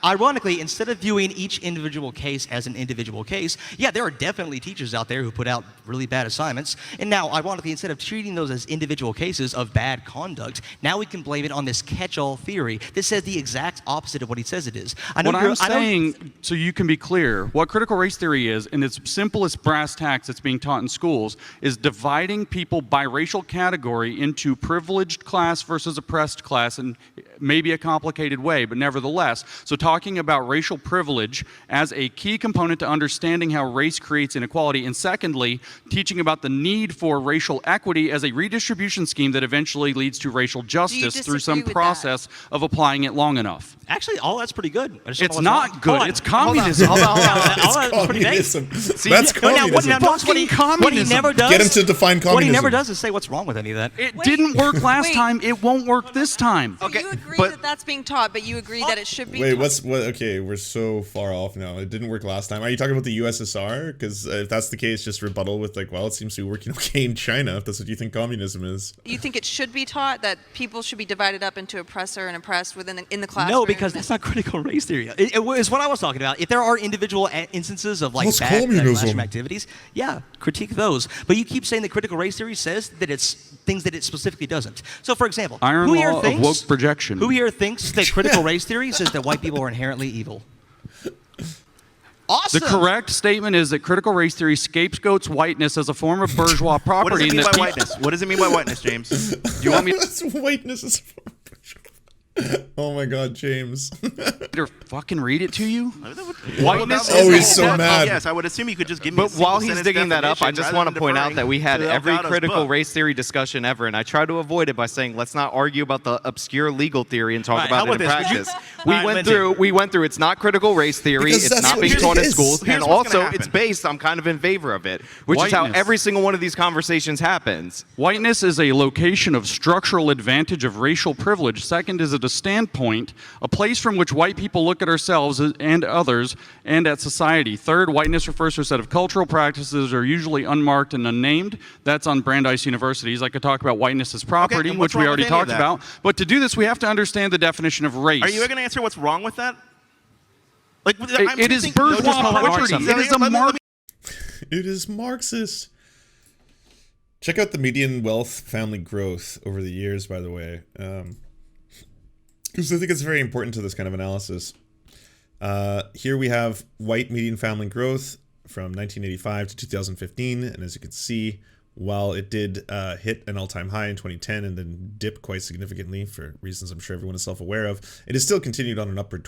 Speaker 6: Ironically, instead of viewing each individual case as an individual case, yeah, there are definitely teachers out there who put out really bad assignments. And now, ironically, instead of treating those as individual cases of bad conduct, now we can blame it on this catch-all theory that says the exact opposite of what he says it is.
Speaker 2: What I'm saying, so you can be clear, what critical race theory is, in its simplest brass tacks that's being taught in schools, is dividing people by racial category into privileged class versus oppressed class, and maybe a complicated way, but nevertheless. So talking about racial privilege as a key component to understanding how race creates inequality, and secondly, teaching about the need for racial equity as a redistribution scheme that eventually leads to racial justice through some
Speaker 4: disagree with
Speaker 2: process of applying it long enough.
Speaker 6: Actually, all that's pretty good. I just don't
Speaker 2: It's
Speaker 6: know what's
Speaker 2: not
Speaker 6: wrong.
Speaker 2: good.
Speaker 6: Hold on.
Speaker 2: It's communism.
Speaker 6: Hold on. All
Speaker 3: It's
Speaker 6: that's pretty vague.
Speaker 3: communism. That's
Speaker 6: No, now,
Speaker 3: communism.
Speaker 6: now, notice what he
Speaker 2: communism.
Speaker 6: never does.
Speaker 3: Get him to define
Speaker 6: What he
Speaker 3: communism.
Speaker 6: never does is say what's wrong with any of that.
Speaker 2: It didn't work last
Speaker 4: Wait.
Speaker 2: time. It won't work this time.
Speaker 4: So
Speaker 5: Okay,
Speaker 4: you agree
Speaker 5: but-
Speaker 4: that that's being taught, but you agree that it should be
Speaker 3: Wait,
Speaker 4: taught.
Speaker 3: okay, we're so far off now. It didn't work last time. Are you talking about the USSR? Because if that's the case, just rebuttal with like, well, it seems to be working okay in China, if that's what you think communism is.
Speaker 4: You think it should be taught that people should be divided up into oppressor and oppressed in the classroom?
Speaker 6: No, because that's not critical race theory. It was what I was talking about. If there are individual instances of like
Speaker 3: That's
Speaker 6: bad
Speaker 3: communism.
Speaker 6: classroom activities, yeah, critique those. But you keep saying that critical race theory says that it's things that it specifically doesn't. So, for example,
Speaker 2: Iron
Speaker 6: who here
Speaker 2: law of
Speaker 6: thinks
Speaker 2: woke projection.
Speaker 6: Who here thinks that critical race theory says that white people are inherently evil? Awesome.
Speaker 2: The correct statement is that critical race theory scapegoats whiteness as a form of bourgeois
Speaker 1: What does
Speaker 2: property.
Speaker 1: it
Speaker 2: and
Speaker 1: mean
Speaker 2: that
Speaker 1: by
Speaker 2: people-
Speaker 1: whiteness? What does it mean by whiteness, James? Do you want me?
Speaker 3: That's whiteness is. Oh my God, James.
Speaker 2: to fucking read it to you?
Speaker 1: Whiteness
Speaker 3: Oh, he's so mad.
Speaker 1: Yes, I would assume you could just give me.
Speaker 5: But while he's digging that up, I just want to point out that we had every critical
Speaker 1: critical
Speaker 5: race theory discussion ever, and I try to avoid it by saying, let's not argue about the obscure legal theory and talk
Speaker 6: All right,
Speaker 5: about
Speaker 6: how
Speaker 5: it in
Speaker 6: about this?
Speaker 5: practice.
Speaker 6: All right, Lindsay.
Speaker 5: We went through. It's not critical race theory.
Speaker 3: Because
Speaker 5: It's
Speaker 3: that's
Speaker 5: not
Speaker 3: what
Speaker 5: being
Speaker 3: it
Speaker 5: taught in
Speaker 3: is.
Speaker 5: schools,
Speaker 1: Here's
Speaker 5: and
Speaker 1: what's gonna
Speaker 5: also
Speaker 1: happen.
Speaker 5: it's based. I'm kind of in favor of it, which is how
Speaker 2: Whiteness.
Speaker 5: every single one of these conversations happens.
Speaker 2: Whiteness is a location of structural advantage of racial privilege. Second is it a standpoint, a place from which white people look at ourselves and others and at society. Third, whiteness refers to a set of cultural practices that are usually unmarked and unnamed. That's on Brandeis Universities. I could talk about whiteness as property,
Speaker 1: and
Speaker 2: which
Speaker 1: what's
Speaker 2: we
Speaker 1: wrong
Speaker 2: already
Speaker 1: with any of
Speaker 2: talked
Speaker 1: that?
Speaker 2: about. But to do this, we have to understand the definition of race.
Speaker 1: Are you going to answer what's wrong with that? Like,
Speaker 2: It is bourgeois property. It is a market.
Speaker 3: It is Marxist. Check out the median wealth family growth over the years, by the way. Because I think it's very important to this kind of analysis. Here we have white median family growth from 1985 to 2015. And as you can see, while it did hit an all-time high in 2010 and then dip quite significantly for reasons I'm sure everyone is self-aware of, it has still continued on an upward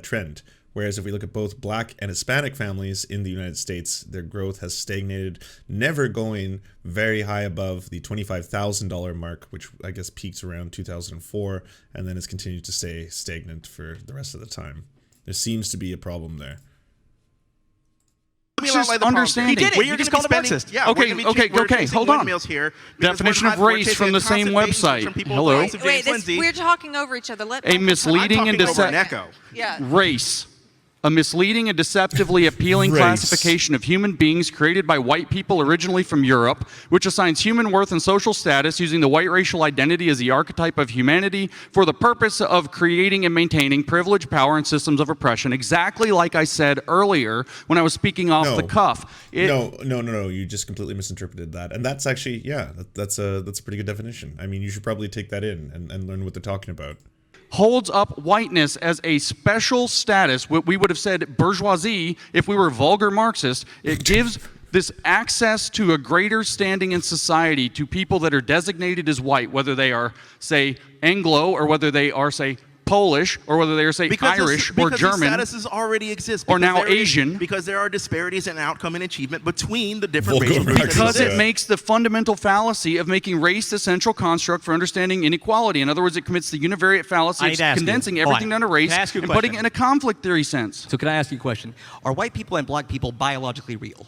Speaker 3: trend. Whereas if we look at both black and Hispanic families in the United States, their growth has stagnated, never going very high above the $25,000 mark, which I guess peaked around 2004, and then has continued to stay stagnant for the rest of the time. There seems to be a problem there.
Speaker 2: Just understanding.
Speaker 6: He did it.
Speaker 1: Where
Speaker 6: You
Speaker 1: you're
Speaker 6: just
Speaker 1: gonna be
Speaker 6: called him
Speaker 1: spending-
Speaker 6: Marxist.
Speaker 1: Yeah,
Speaker 2: Okay,
Speaker 1: we're gonna be
Speaker 2: okay,
Speaker 1: we're
Speaker 2: okay,
Speaker 1: chasing
Speaker 2: hold on.
Speaker 1: windmills here because
Speaker 2: Definition
Speaker 1: we're
Speaker 2: of
Speaker 1: not- we're
Speaker 2: race
Speaker 1: chasing
Speaker 2: from the same
Speaker 1: constant bait
Speaker 2: website.
Speaker 1: from people
Speaker 2: Hello?
Speaker 1: like James
Speaker 4: Wait,
Speaker 1: Lindsay.
Speaker 4: we're talking over each other. Let
Speaker 2: A
Speaker 4: Michael talk.
Speaker 2: misleading
Speaker 1: I'm
Speaker 2: and
Speaker 1: talking over an
Speaker 2: deceptive
Speaker 1: echo.
Speaker 4: Yeah.
Speaker 2: race a misleading and deceptively appealing
Speaker 3: Race.
Speaker 2: classification of human beings created by white people originally from Europe, which assigns human worth and social status using the white racial identity as the archetype of humanity for the purpose of creating and maintaining privilege, power, and systems of oppression. Exactly like I said earlier when I was speaking off
Speaker 3: No.
Speaker 2: the cuff.
Speaker 3: No. You just completely misinterpreted that, and that's actually that's a pretty good definition. I mean, you should probably take that in and learn what they're talking about.
Speaker 2: Holds up whiteness as a special status. What we would have said bourgeoisie if we were vulgar Marxists. It gives this access to a greater standing in society to people that are designated as white, whether they are, say, Anglo, or whether they are, say, Polish, or whether they are, say, Irish or German,
Speaker 1: Because statuses already exist.
Speaker 2: or now
Speaker 1: Because there is-
Speaker 2: Asian.
Speaker 1: Because there are disparities in outcome and achievement between the different
Speaker 3: Vulgar
Speaker 1: racial groups. that
Speaker 2: Because
Speaker 1: exist.
Speaker 2: it makes the fundamental fallacy of making race the central construct for understanding inequality. In other words, it commits the univariate fallacy
Speaker 6: I
Speaker 2: of
Speaker 6: need to ask you.
Speaker 2: condensing
Speaker 6: Hold on.
Speaker 2: everything down to race
Speaker 6: Can I ask you a
Speaker 2: and putting it
Speaker 6: question?
Speaker 2: in a conflict theory sense.
Speaker 6: So can I ask you a question? Are white people and black people biologically real?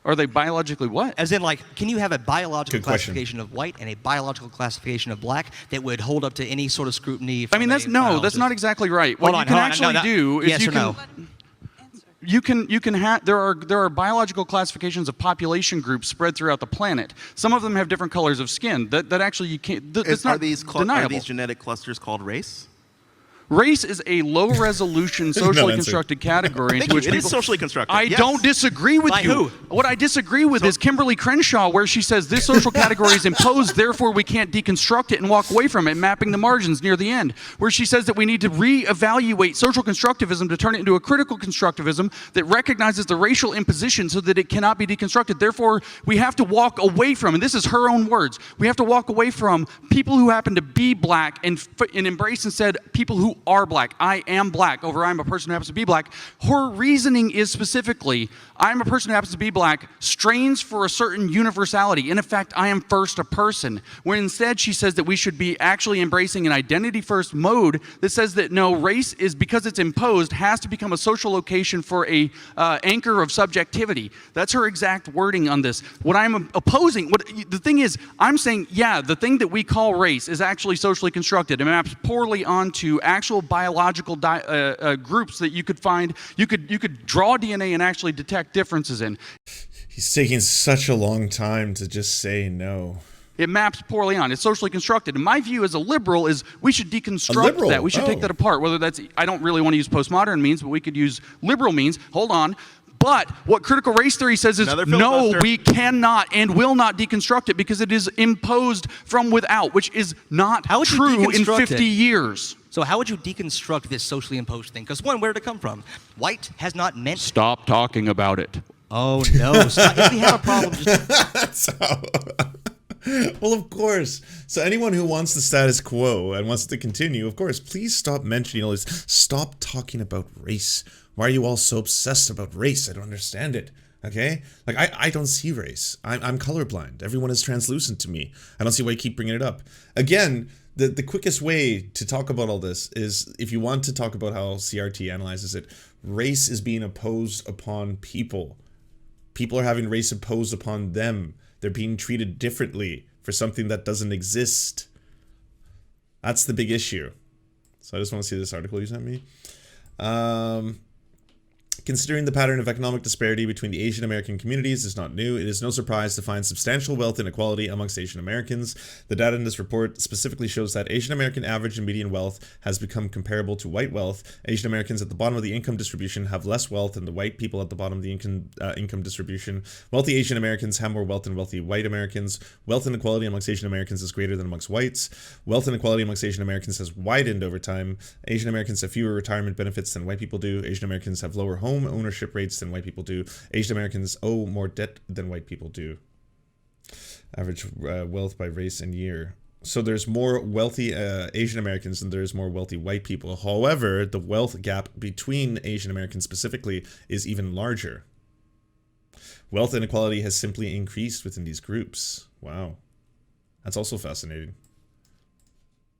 Speaker 2: Are they biologically what?
Speaker 6: As in, like, can you have a biological
Speaker 3: Good question.
Speaker 6: classification of white and a biological classification of black that would hold up to any sort of scrutiny?
Speaker 2: I mean, that's not exactly right. What
Speaker 6: Hold
Speaker 2: you
Speaker 6: on,
Speaker 2: can
Speaker 6: hold on.
Speaker 2: actually
Speaker 6: No,
Speaker 2: do is
Speaker 6: yes
Speaker 2: you
Speaker 6: or
Speaker 2: can
Speaker 6: no?
Speaker 2: you can have there are biological classifications of population groups spread throughout the planet. Some of them have different colors of skin. That actually you can't. It's
Speaker 1: Are
Speaker 2: not
Speaker 1: these
Speaker 2: deniable.
Speaker 1: genetic clusters called race?
Speaker 2: Race is a low-resolution, socially
Speaker 3: answer.
Speaker 2: constructed category into
Speaker 1: Thank
Speaker 2: which
Speaker 1: you. It is
Speaker 2: people.
Speaker 1: socially constructed.
Speaker 2: I
Speaker 1: yes.
Speaker 2: don't disagree with
Speaker 6: By
Speaker 2: you.
Speaker 6: who?
Speaker 2: What I disagree with is Kimberly Crenshaw, where she says this social category is imposed, therefore we can't deconstruct it and walk away from it, mapping the margins near the end. Where she says that we need to reevaluate social constructivism to turn it into a critical constructivism that recognizes the racial imposition so that it cannot be deconstructed. Therefore, we have to walk away from, and this is her own words, we have to walk away from people who happen to be black and embrace instead people who are black. I am black over I'm a person who happens to be black. Her reasoning is specifically, I'm a person who happens to be black, strains for a certain universality. In effect, I am first a person. When instead she says that we should be actually embracing an identity-first mode that says that no, race is, because it's imposed, has to become a social location for a anchor of subjectivity. That's her exact wording on this. What I'm opposing, the thing is, I'm saying, yeah, the thing that we call race is actually socially constructed and maps poorly onto actual biological groups that you could find, you could draw DNA and actually detect differences in.
Speaker 3: He's taking such a long time to just say no.
Speaker 2: It maps poorly on. It's socially constructed. And my view as a liberal is we should deconstruct that. We should take that apart. Whether that's, I don't really want to use postmodern means, but we could use liberal means. Hold on. But what critical race theory says is,
Speaker 1: Another
Speaker 2: no,
Speaker 1: filibuster.
Speaker 2: we cannot and will not deconstruct it because it is imposed from without, which is not
Speaker 6: How would you
Speaker 2: true in
Speaker 6: deconstruct
Speaker 2: 50
Speaker 6: it?
Speaker 2: years.
Speaker 6: So how would you deconstruct this socially imposed thing? Because one, where did it come from? White has not meant.
Speaker 2: Stop talking about it.
Speaker 6: Oh no! Stop. If we have a problem, just
Speaker 3: That's how. Well, of course. So anyone who wants the status quo and wants to continue, of course, please stop mentioning all this. Stop talking about race. Why are you all so obsessed about race? I don't understand it. Okay? Like, I don't see race. I'm colorblind. Everyone is translucent to me. I don't see why you keep bringing it up. Again, the quickest way to talk about all this is, if you want to talk about how CRT analyzes it, race is being opposed upon people. People are having race imposed upon them. They're being treated differently for something that doesn't exist. That's the big issue. So I just want to see this article you sent me. Considering the pattern of economic disparity between the Asian American communities is not new, it is no surprise to find substantial wealth inequality amongst Asian Americans. The data in this report specifically shows that Asian American average and median wealth has become comparable to white wealth. Asian Americans at the bottom of the income distribution have less wealth than the white people at the bottom of the income distribution. Wealthy Asian Americans have more wealth than wealthy white Americans. Wealth inequality amongst Asian Americans is greater than amongst whites. Wealth inequality amongst Asian Americans has widened over time. Asian Americans have fewer retirement benefits than white people do. Asian Americans have lower home ownership rates than white people do. Asian Americans owe more debt than white people do. Average wealth by race and year. So there's more wealthy Asian Americans than there's more wealthy white people. However, the wealth gap between Asian Americans specifically is even larger. Wealth inequality has simply increased within these groups. Wow. That's also fascinating.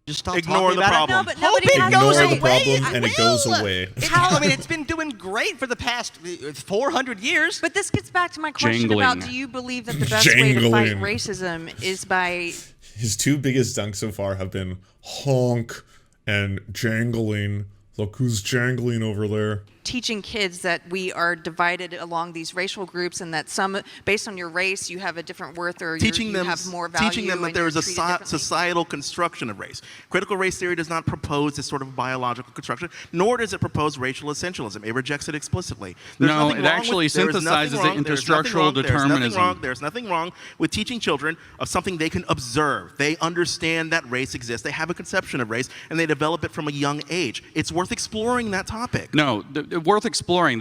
Speaker 6: just stop
Speaker 1: Ignore
Speaker 6: talking
Speaker 1: the
Speaker 6: about
Speaker 1: problem.
Speaker 6: it.
Speaker 4: No, but nobody
Speaker 6: Hope it
Speaker 4: has
Speaker 6: goes
Speaker 3: Ignore
Speaker 4: to
Speaker 3: the
Speaker 4: say,
Speaker 3: problem
Speaker 6: away.
Speaker 3: and it goes away.
Speaker 6: I mean, it's been doing great for the past 400 years.
Speaker 4: But this gets back to my question
Speaker 2: Jangling.
Speaker 4: about, do you believe that the best way to fight
Speaker 3: Jangling.
Speaker 4: racism is by...
Speaker 3: His two biggest dunks so far have been honk and jangling Look who's jangling over there.
Speaker 4: Teaching kids that we are divided along these racial groups and that some, based on your race, you have a different worth or you have more value.
Speaker 1: Teaching them that
Speaker 4: and
Speaker 1: there
Speaker 4: you're
Speaker 1: is a
Speaker 4: treated differently.
Speaker 1: societal construction of race. Critical race theory does not propose this sort of biological construction, nor does it propose racial essentialism. It rejects it explicitly.
Speaker 2: No, it actually synthesizes it into structural determinism.
Speaker 1: There's nothing wrong with teaching children of something they can observe. They understand that race exists. They have a conception of race, and they develop it from a young age. It's worth exploring that topic.
Speaker 2: No, worth exploring.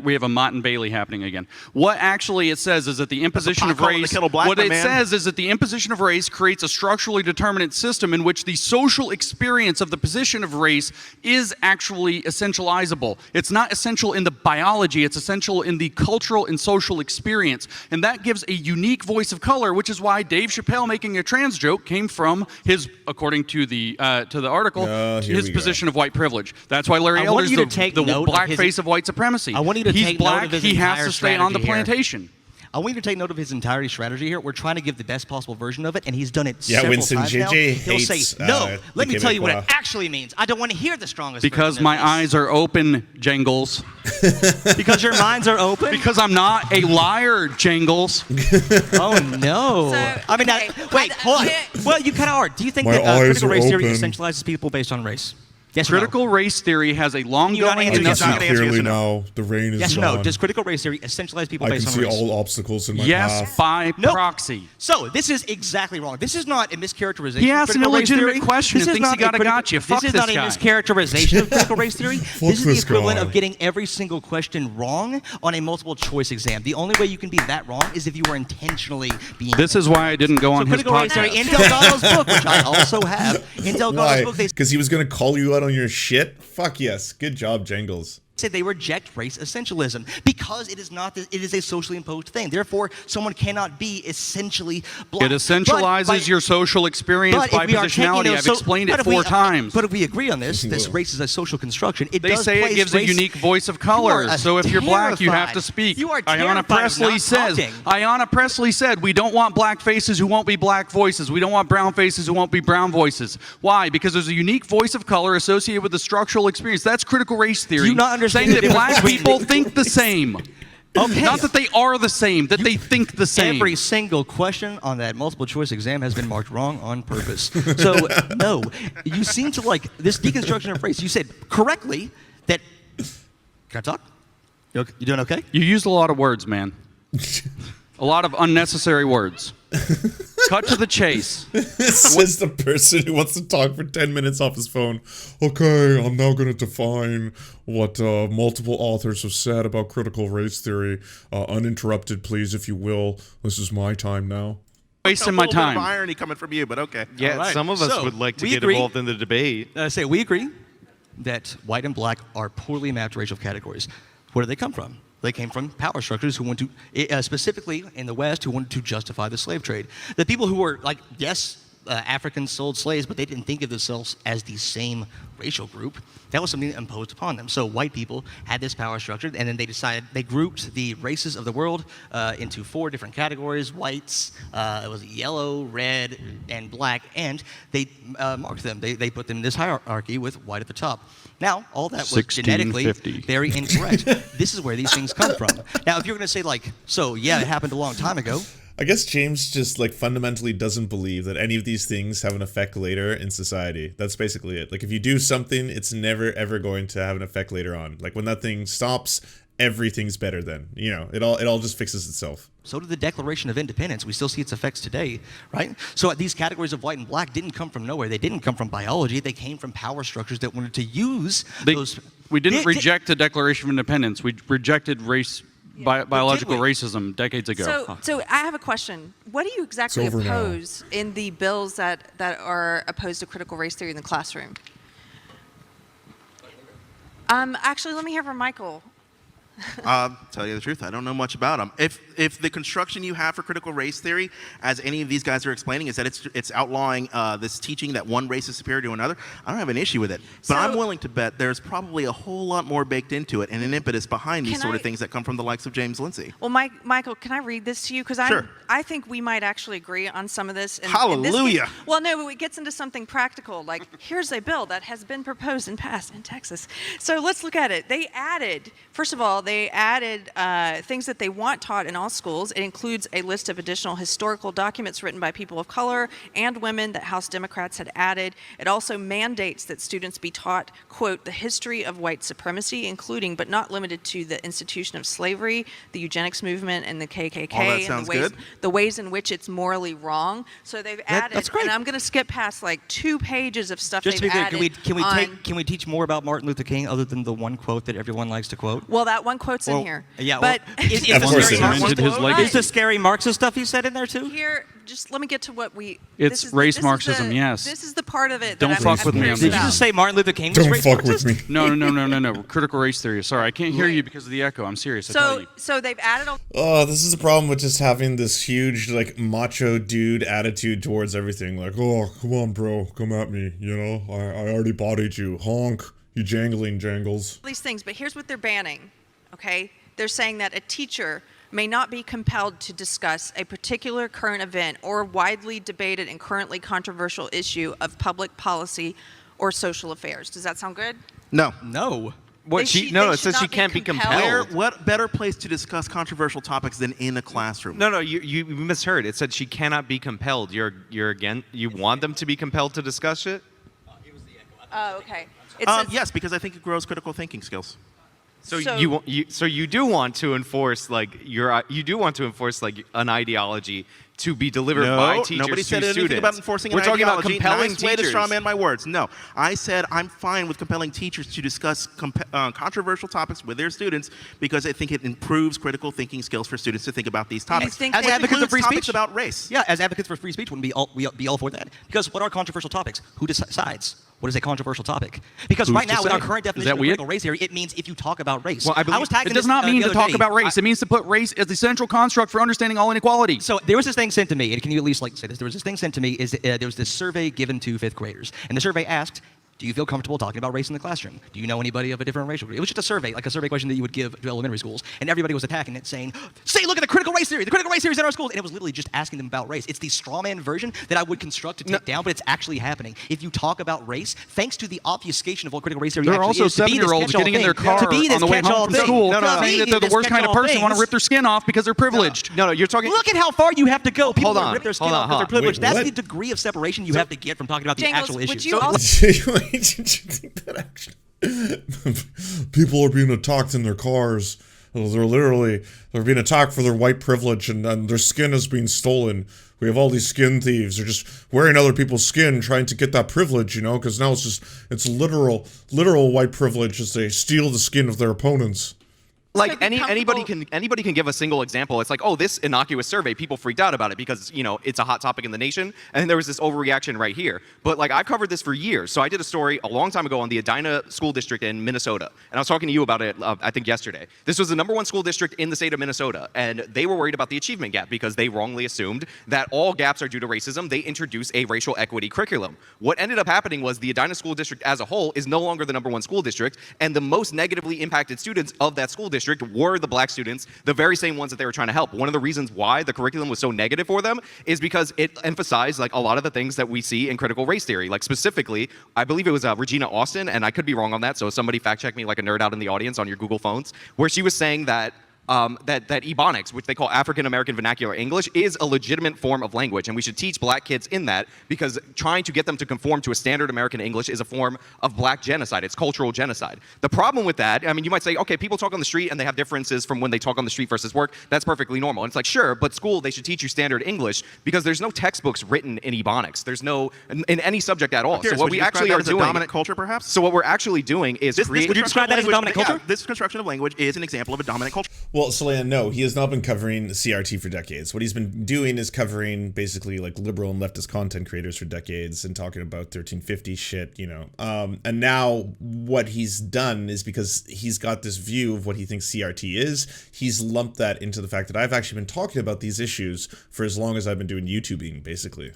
Speaker 2: We have a Mott and Bailey happening again. What actually it says is that the imposition of race. What it says is that the imposition of race creates a structurally determinate system in which the social experience of the position of race is actually essentializable. It's not essential in the biology. It's essential in the cultural and social experience, and that gives a unique voice of color, which is why Dave Chappelle making a trans joke came from his, according to the article, his position of white privilege. That's why Larry Elder's the black face of white supremacy.
Speaker 6: I want you to
Speaker 2: He's
Speaker 6: take
Speaker 2: black,
Speaker 6: note of his
Speaker 2: he has
Speaker 6: entire
Speaker 2: to stay on the
Speaker 6: strategy here.
Speaker 2: plantation.
Speaker 6: I want you to take note of his entire strategy here. We're trying to give the best possible version of it, and he's done it
Speaker 3: Yeah,
Speaker 6: several
Speaker 3: Winston
Speaker 6: times now.
Speaker 3: JJ
Speaker 6: He'll say,
Speaker 3: hates,
Speaker 6: no, let
Speaker 3: the
Speaker 6: me tell you what it
Speaker 3: Québécois.
Speaker 6: actually means. I don't want to hear the strongest
Speaker 2: Because
Speaker 6: version
Speaker 2: my
Speaker 6: of this.
Speaker 2: eyes are open, Jangles.
Speaker 6: Because your minds are open?
Speaker 2: Because I'm not a liar, Jangles.
Speaker 6: Oh, no.
Speaker 4: So,
Speaker 6: I mean,
Speaker 4: okay,
Speaker 6: wait, hold on. Well, you kind of are. Do you think
Speaker 3: My
Speaker 6: that
Speaker 3: eyes
Speaker 6: critical
Speaker 3: are
Speaker 6: race theory
Speaker 3: open.
Speaker 6: essentializes people based on race? Yes or no?
Speaker 2: Critical race theory has a long
Speaker 6: You not
Speaker 2: going
Speaker 6: answer
Speaker 3: I
Speaker 6: yes
Speaker 3: can
Speaker 6: or
Speaker 3: see
Speaker 6: no.
Speaker 3: clearly
Speaker 1: Yes or no?
Speaker 3: now. The rain is
Speaker 6: Yes or
Speaker 3: gone.
Speaker 6: no? Does critical race theory essentialize people
Speaker 3: I can
Speaker 6: based on
Speaker 3: see
Speaker 6: race?
Speaker 3: all obstacles in my
Speaker 2: Yes,
Speaker 3: path.
Speaker 2: by
Speaker 6: Nope.
Speaker 2: proxy.
Speaker 6: So this is exactly wrong. This is not a mischaracterization.
Speaker 2: He
Speaker 6: of
Speaker 2: asked an
Speaker 6: critical race
Speaker 2: illegitimate
Speaker 6: theory.
Speaker 2: question
Speaker 6: This
Speaker 2: and
Speaker 6: is
Speaker 2: thinks he
Speaker 6: not a
Speaker 2: got a
Speaker 6: critical-
Speaker 2: gotcha. Fuck
Speaker 6: This is
Speaker 2: this
Speaker 6: not a
Speaker 2: guy.
Speaker 6: mischaracterization of critical race theory. This is the
Speaker 3: this
Speaker 6: equivalent
Speaker 3: guy.
Speaker 6: of getting every single question wrong on a multiple choice exam. The only way you can be that wrong is if you were intentionally being.
Speaker 2: This is why I didn't go
Speaker 6: so
Speaker 2: on his
Speaker 6: critical race theory
Speaker 2: podcast.
Speaker 6: in Delgado's book, which I also have. In Delgado's
Speaker 3: Why?
Speaker 6: book, they
Speaker 3: Because he was going to call you out on your shit? Fuck yes. Good job, Jangles.
Speaker 6: say they reject race essentialism because it is not. It is a socially imposed thing. Therefore, someone cannot be essentially black.
Speaker 2: It essentializes your social experience
Speaker 6: but
Speaker 2: by
Speaker 6: if we are taking
Speaker 2: positionality.
Speaker 6: those-
Speaker 2: I've
Speaker 6: so-
Speaker 2: explained
Speaker 6: but
Speaker 2: it
Speaker 6: if we-
Speaker 2: 4 times.
Speaker 6: But if we agree on this race is a social construction, it
Speaker 2: They
Speaker 6: does
Speaker 2: say it
Speaker 6: place
Speaker 2: gives
Speaker 6: race,
Speaker 2: a unique voice of
Speaker 6: You are
Speaker 2: color. So if you're black, you have
Speaker 6: terrified.
Speaker 2: to speak.
Speaker 6: You are
Speaker 2: Ayanna
Speaker 6: terrified of
Speaker 2: Presley
Speaker 6: not
Speaker 2: says.
Speaker 6: talking.
Speaker 2: Ayanna Presley said, "We don't want black faces who won't be black voices. We don't want brown faces who won't be brown voices." Why? Because there's a unique voice of color associated with the structural experience. That's critical race theory.
Speaker 6: Do you not understand
Speaker 2: saying
Speaker 6: the
Speaker 2: that black
Speaker 6: difference
Speaker 2: people
Speaker 6: between-
Speaker 2: think the same.
Speaker 6: Okay.
Speaker 2: Not that they are the same, that they think the same.
Speaker 6: Every single question on that multiple choice exam has been marked wrong on purpose. So, no, you seem to like this deconstruction of race. You said correctly that. Can I talk? You doing okay?
Speaker 2: You used a lot of words, man. A lot of unnecessary words. Cut to the chase.
Speaker 3: Says the person who wants to talk for 10 minutes off his phone. Okay, I'm now going to define what multiple authors have said about critical race theory. Uninterrupted, please, if you will. This is my time now.
Speaker 2: Wasting my
Speaker 1: A little bit of
Speaker 2: time.
Speaker 1: irony coming from you, but okay.
Speaker 5: Yeah,
Speaker 6: All right.
Speaker 5: some of us
Speaker 6: So,
Speaker 5: would like to
Speaker 6: we
Speaker 5: get
Speaker 6: agree.
Speaker 5: involved in the debate.
Speaker 6: Say we agree that white and black are poorly mapped racial categories. Where do they come from? They came from power structures who want to, specifically in the West, who wanted to justify the slave trade. The people who were like, yes, Africans sold slaves, but they didn't think of themselves as the same racial group. That was something imposed upon them. So white people had this power structure, and then they grouped the races of the world into 4 different categories: whites, it was yellow, red, and black, and they marked them. They put them in this hierarchy with white at the top. Now, all that was genetically
Speaker 2: 1650.
Speaker 6: very incorrect. This is where these things come from. Now, if you're going to say like, so yeah, it happened a long time ago.
Speaker 3: I guess James just like fundamentally doesn't believe that any of these things have an effect later in society. That's basically it. Like if you do something, it's never ever going to have an effect later on. Like when that thing stops, everything's better then. You know, it all just fixes itself.
Speaker 6: So did the Declaration of Independence. We still see its effects today, right? So these categories of white and black didn't come from nowhere. They didn't come from biology. They came from power structures that wanted to use those.
Speaker 2: We didn't
Speaker 6: Did-
Speaker 2: reject the Declaration of Independence. We rejected biological
Speaker 6: Did we?
Speaker 2: racism decades ago.
Speaker 4: So I have a question. What do you exactly
Speaker 3: It's over now.
Speaker 4: oppose in the bills that are opposed to critical race theory in the classroom? Actually, let me hear from Michael.
Speaker 1: Tell you the truth, I don't know much about them. If the construction you have for critical race theory, as any of these guys are explaining, is that it's outlawing this teaching that one race is superior to another, I don't have an issue with it. But I'm willing to bet there's probably a whole lot more baked into it and an impetus behind these sort of things that come from the likes of James Lindsay.
Speaker 4: Well, Michael, can I read this to you? Because
Speaker 1: Sure.
Speaker 4: I think we might actually agree on some of this.
Speaker 1: Hallelujah.
Speaker 4: Well, no, it gets into something practical. Like, here's a bill that has been proposed and passed in Texas. So let's look at it. They added, first of all, things that they want taught in all schools. It includes a list of additional historical documents written by people of color and women that House Democrats had added. It also mandates that students be taught, quote, the history of white supremacy, including but not limited to the institution of slavery, the eugenics movement, and the KKK.
Speaker 1: All that sounds good.
Speaker 4: The ways in which it's morally wrong. So they've added,
Speaker 6: that's great.
Speaker 4: and I'm going to skip past like 2 pages of stuff
Speaker 6: Just to
Speaker 4: they've
Speaker 6: be clear,
Speaker 4: added.
Speaker 6: can we teach more about Martin Luther King other than the one quote that everyone likes to quote?
Speaker 4: Well, that one quote's in here.
Speaker 6: Yeah,
Speaker 4: but
Speaker 6: is
Speaker 3: Of
Speaker 6: the
Speaker 3: course
Speaker 6: scary
Speaker 3: it is.
Speaker 6: Marxist-
Speaker 2: Cemented his legacy.
Speaker 6: Is the scary Marxist stuff he said in there too?
Speaker 4: Here, just let me get to what we.
Speaker 2: It's race Marxism,
Speaker 4: the,
Speaker 2: yes.
Speaker 4: This is the part of it.
Speaker 2: Don't
Speaker 4: that
Speaker 2: fuck
Speaker 4: I'm
Speaker 2: with me
Speaker 4: curious
Speaker 2: on
Speaker 6: Did
Speaker 2: this.
Speaker 6: you
Speaker 4: about.
Speaker 6: just say Martin Luther King was
Speaker 3: Don't
Speaker 6: race
Speaker 3: fuck
Speaker 6: Marxist?
Speaker 3: with me.
Speaker 2: No. Critical race theory. Sorry, I can't hear you because of the echo. I'm serious. I tell you.
Speaker 4: So they've added a
Speaker 3: Oh, this is the problem with just having this huge, like, macho dude attitude towards everything. Like, oh, come on, bro, come at me, you know? I already bodied you. Honk, you jangling Jangles.
Speaker 4: these things, but here's what they're banning, okay? They're saying that a teacher may not be compelled to discuss a particular current event or widely debated and currently controversial issue of public policy or social affairs. Does that sound good?
Speaker 1: No.
Speaker 5: No.
Speaker 4: They
Speaker 5: What
Speaker 4: should-
Speaker 5: it
Speaker 4: they
Speaker 5: says
Speaker 4: should
Speaker 5: she
Speaker 4: not be
Speaker 5: can't be
Speaker 4: compelled.
Speaker 5: compelled.
Speaker 1: What better place to discuss controversial topics than in a classroom?
Speaker 5: No, you misheard. It said she cannot be compelled. You want them to be compelled to discuss it?
Speaker 4: Oh, okay. It says,
Speaker 1: Yes, because I think it grows critical thinking skills.
Speaker 5: So,
Speaker 4: So-
Speaker 5: you do want to enforce like an ideology to be delivered by teachers
Speaker 1: nobody
Speaker 5: to
Speaker 1: said anything
Speaker 5: students.
Speaker 1: about enforcing
Speaker 5: We're
Speaker 1: an
Speaker 5: talking about
Speaker 1: ideology.
Speaker 5: compelling
Speaker 1: Nice way to
Speaker 5: teachers.
Speaker 1: strawman my words. No, I said I'm fine with compelling teachers to discuss controversial topics with their students because I think it improves critical thinking skills for students to think about these topics.
Speaker 4: think
Speaker 6: As
Speaker 4: they-
Speaker 6: advocates of
Speaker 1: Includes
Speaker 6: free
Speaker 1: topics
Speaker 6: speech,
Speaker 1: about race.
Speaker 6: Yeah, as advocates for free speech, wouldn't we be all for that? Because what are controversial topics? Who decides? What is a controversial topic? Because
Speaker 2: Who's
Speaker 6: right now,
Speaker 2: to
Speaker 6: with our
Speaker 2: say?
Speaker 6: current
Speaker 2: Is
Speaker 6: definition
Speaker 2: that
Speaker 6: of
Speaker 2: weird?
Speaker 6: critical race theory, it means if you talk about race.
Speaker 5: Well, I believe-
Speaker 6: was tagging
Speaker 2: It does
Speaker 6: this,
Speaker 2: not mean
Speaker 6: the
Speaker 2: to
Speaker 6: other
Speaker 2: talk
Speaker 6: day.
Speaker 2: about race. It means to put race as the central construct for understanding all inequality.
Speaker 6: So there was this thing sent to me, and can you at least like say this? There was this thing sent to me. There was this survey given to 5th graders, and the survey asked, do you feel comfortable talking about race in the classroom? Do you know anybody of a different racial group? It was just a survey, like a survey question that you would give to elementary schools, and everybody was attacking it, saying, "Say, look at the critical race theory. The critical race theory is in our schools," and it was literally just asking them about race. It's the strawman version that I would construct to take down, but it's actually happening. If you talk about race, thanks to the obfuscation of what critical race theory
Speaker 2: There are
Speaker 6: actually
Speaker 2: also
Speaker 6: is, to be this
Speaker 2: 7-years-olds
Speaker 6: catch-all
Speaker 2: getting in their
Speaker 6: thing,
Speaker 2: car
Speaker 6: to be this
Speaker 2: on the way
Speaker 6: catch-all
Speaker 2: home from
Speaker 6: thing,
Speaker 2: school
Speaker 6: to
Speaker 2: saying
Speaker 6: be
Speaker 2: that they're the
Speaker 6: this
Speaker 2: worst kind of
Speaker 6: catch-all
Speaker 2: person, want to
Speaker 6: thing.
Speaker 2: rip their skin off because they're privileged.
Speaker 5: No, you're talking.
Speaker 6: Look at how far you have to go. People
Speaker 5: Hold
Speaker 6: want to
Speaker 5: on,
Speaker 6: rip their skin
Speaker 5: hold
Speaker 6: off
Speaker 5: on,
Speaker 6: because they're
Speaker 5: hold on.
Speaker 6: privileged.
Speaker 3: Wait,
Speaker 6: That's
Speaker 3: what?
Speaker 6: the degree of separation you have to get from talking about the
Speaker 4: Jangles,
Speaker 6: actual
Speaker 4: would
Speaker 6: issue.
Speaker 4: you
Speaker 6: So-
Speaker 4: also-
Speaker 3: Wait, did you think that actually people are being attacked in their cars? They're being attacked for their white privilege, and their skin is being stolen. We have all these skin thieves. They're just wearing other people's skin, trying to get that privilege, you know, because now it's literal white privilege as they steal the skin of their opponents.
Speaker 5: Like
Speaker 4: So be
Speaker 5: anybody
Speaker 4: comfortable-
Speaker 5: can give a single example. It's like, oh, this innocuous survey, people freaked out about it because it's a hot topic in the nation, and there was this overreaction right here. But like I've covered this for years. So I did a story a long time ago on the Edina School District in Minnesota, and I was talking to you about it I think yesterday. This was the #1 school district in the state of Minnesota, and they were worried about the achievement gap because they wrongly assumed that all gaps are due to racism. They introduced a racial equity curriculum. What ended up happening was the Edina School District as a whole is no longer the #1 school district, and the most negatively impacted students of that school district were the black students, the very same ones that they were trying to help. One of the reasons why the curriculum was so negative for them is because it emphasized like a lot of the things that we see in critical race theory. Like specifically, I believe it was Regina Austin, and I could be wrong on that, so somebody fact check me like a nerd out in the audience on your Google phones, where she was saying that that Ebonics, which they call African American Vernacular English, is a legitimate form of language, and we should teach black kids in that because trying to get them to conform to a standard American English is a form of black genocide. It's cultural genocide. The problem with that, I mean, you might say, okay, people talk on the street and they have differences from when they talk on the street versus work. That's perfectly normal. And it's like, sure, but school, they should teach you standard English because there's no textbooks written in Ebonics. There's no, in any subject at all.
Speaker 1: Curious,
Speaker 5: So what
Speaker 1: would
Speaker 5: we
Speaker 1: you describe
Speaker 5: actually
Speaker 1: that
Speaker 5: are
Speaker 1: as a
Speaker 5: doing,
Speaker 1: dominant culture, perhaps?
Speaker 5: so what we're actually doing is
Speaker 1: This
Speaker 5: create.
Speaker 6: Would you describe that as a dominant culture?
Speaker 1: This construction of language is an example of a dominant culture.
Speaker 3: Well, Soleil, no, he has not been covering CRT for decades. What he's been doing is covering basically like liberal and leftist content creators for decades and talking about 1350 shit, you know. And now what he's done is, because he's got this view of what he thinks CRT is, he's lumped that into the fact that I've actually been talking about these issues for as long as I've been doing YouTubing, basically.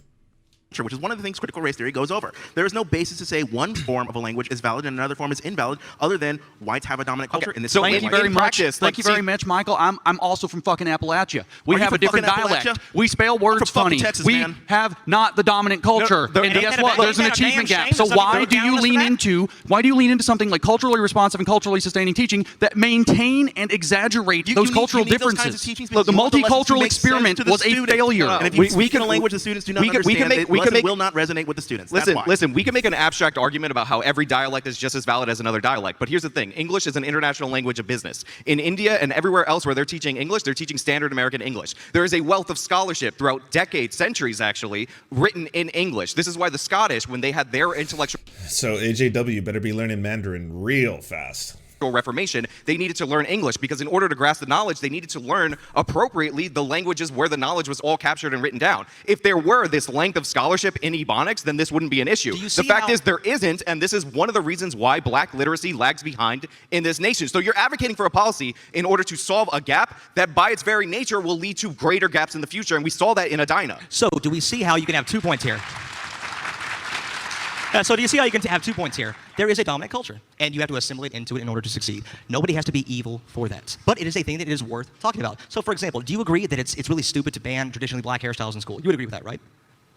Speaker 1: Which is one of the things critical race theory goes over. There is no basis to say one form of a language is valid and another form is invalid, other than whites have a dominant culture. In this
Speaker 5: so
Speaker 1: way,
Speaker 2: Thank you
Speaker 1: whites-
Speaker 2: very much.
Speaker 5: practice,
Speaker 2: Thank you very much, Michael. I'm also from fucking Appalachia. We
Speaker 1: Are you
Speaker 2: have a
Speaker 1: from
Speaker 2: different
Speaker 1: fucking
Speaker 2: dialect.
Speaker 1: Appalachia?
Speaker 2: We spell words
Speaker 1: from fucking
Speaker 2: funny.
Speaker 1: Texas,
Speaker 2: we
Speaker 1: man.
Speaker 2: have not the dominant culture.
Speaker 5: No,
Speaker 2: and
Speaker 5: no,
Speaker 2: guess
Speaker 6: no,
Speaker 2: what?
Speaker 6: no,
Speaker 2: There's an
Speaker 6: no, no,
Speaker 2: achievement
Speaker 6: damn
Speaker 2: gap.
Speaker 6: shame
Speaker 2: So
Speaker 6: that some
Speaker 2: why
Speaker 6: people
Speaker 2: do
Speaker 6: go
Speaker 2: you
Speaker 6: down
Speaker 2: lean
Speaker 6: this
Speaker 2: into something like culturally responsive and culturally sustaining teaching that maintain and exaggerate those cultural
Speaker 1: you need those kinds
Speaker 2: differences?
Speaker 1: of teachings because
Speaker 2: The
Speaker 1: you want the lessons to
Speaker 2: multicultural
Speaker 1: make sense
Speaker 2: experiment
Speaker 1: to the
Speaker 2: was a
Speaker 1: student.
Speaker 2: failure.
Speaker 1: And if you speak in a language the students do not understand, the lesson will not resonate with the students. That's why.
Speaker 5: Listen, we can make an abstract argument about how every dialect is just as valid as another dialect. But here's the thing. English is an international language of business. In India and everywhere else where they're teaching English, they're teaching standard American English. There is a wealth of scholarship throughout decades, centuries actually, written in English. This is why the Scottish, when they had their intellectual
Speaker 3: So AJW better be learning Mandarin real fast.
Speaker 5: Reformation, they needed to learn English because in order to grasp the knowledge, they needed to learn appropriately the languages where the knowledge was all captured and written down. If there were this length of scholarship in Ebonics, then this wouldn't be an issue. The fact is there isn't, and this is one of the reasons why black literacy lags behind in this nation. So you're advocating for a policy in order to solve a gap that by its very nature will lead to greater gaps in the future, and we saw that in Edina.
Speaker 6: So do we see how you can have 2 points here? So do you see how you can have 2 points here? There is a dominant culture, and you have to assimilate into it in order to succeed. Nobody has to be evil for that. But it is a thing that is worth talking about. So for example, do you agree that it's really stupid to ban traditionally black hairstyles in school? You would agree with that, right?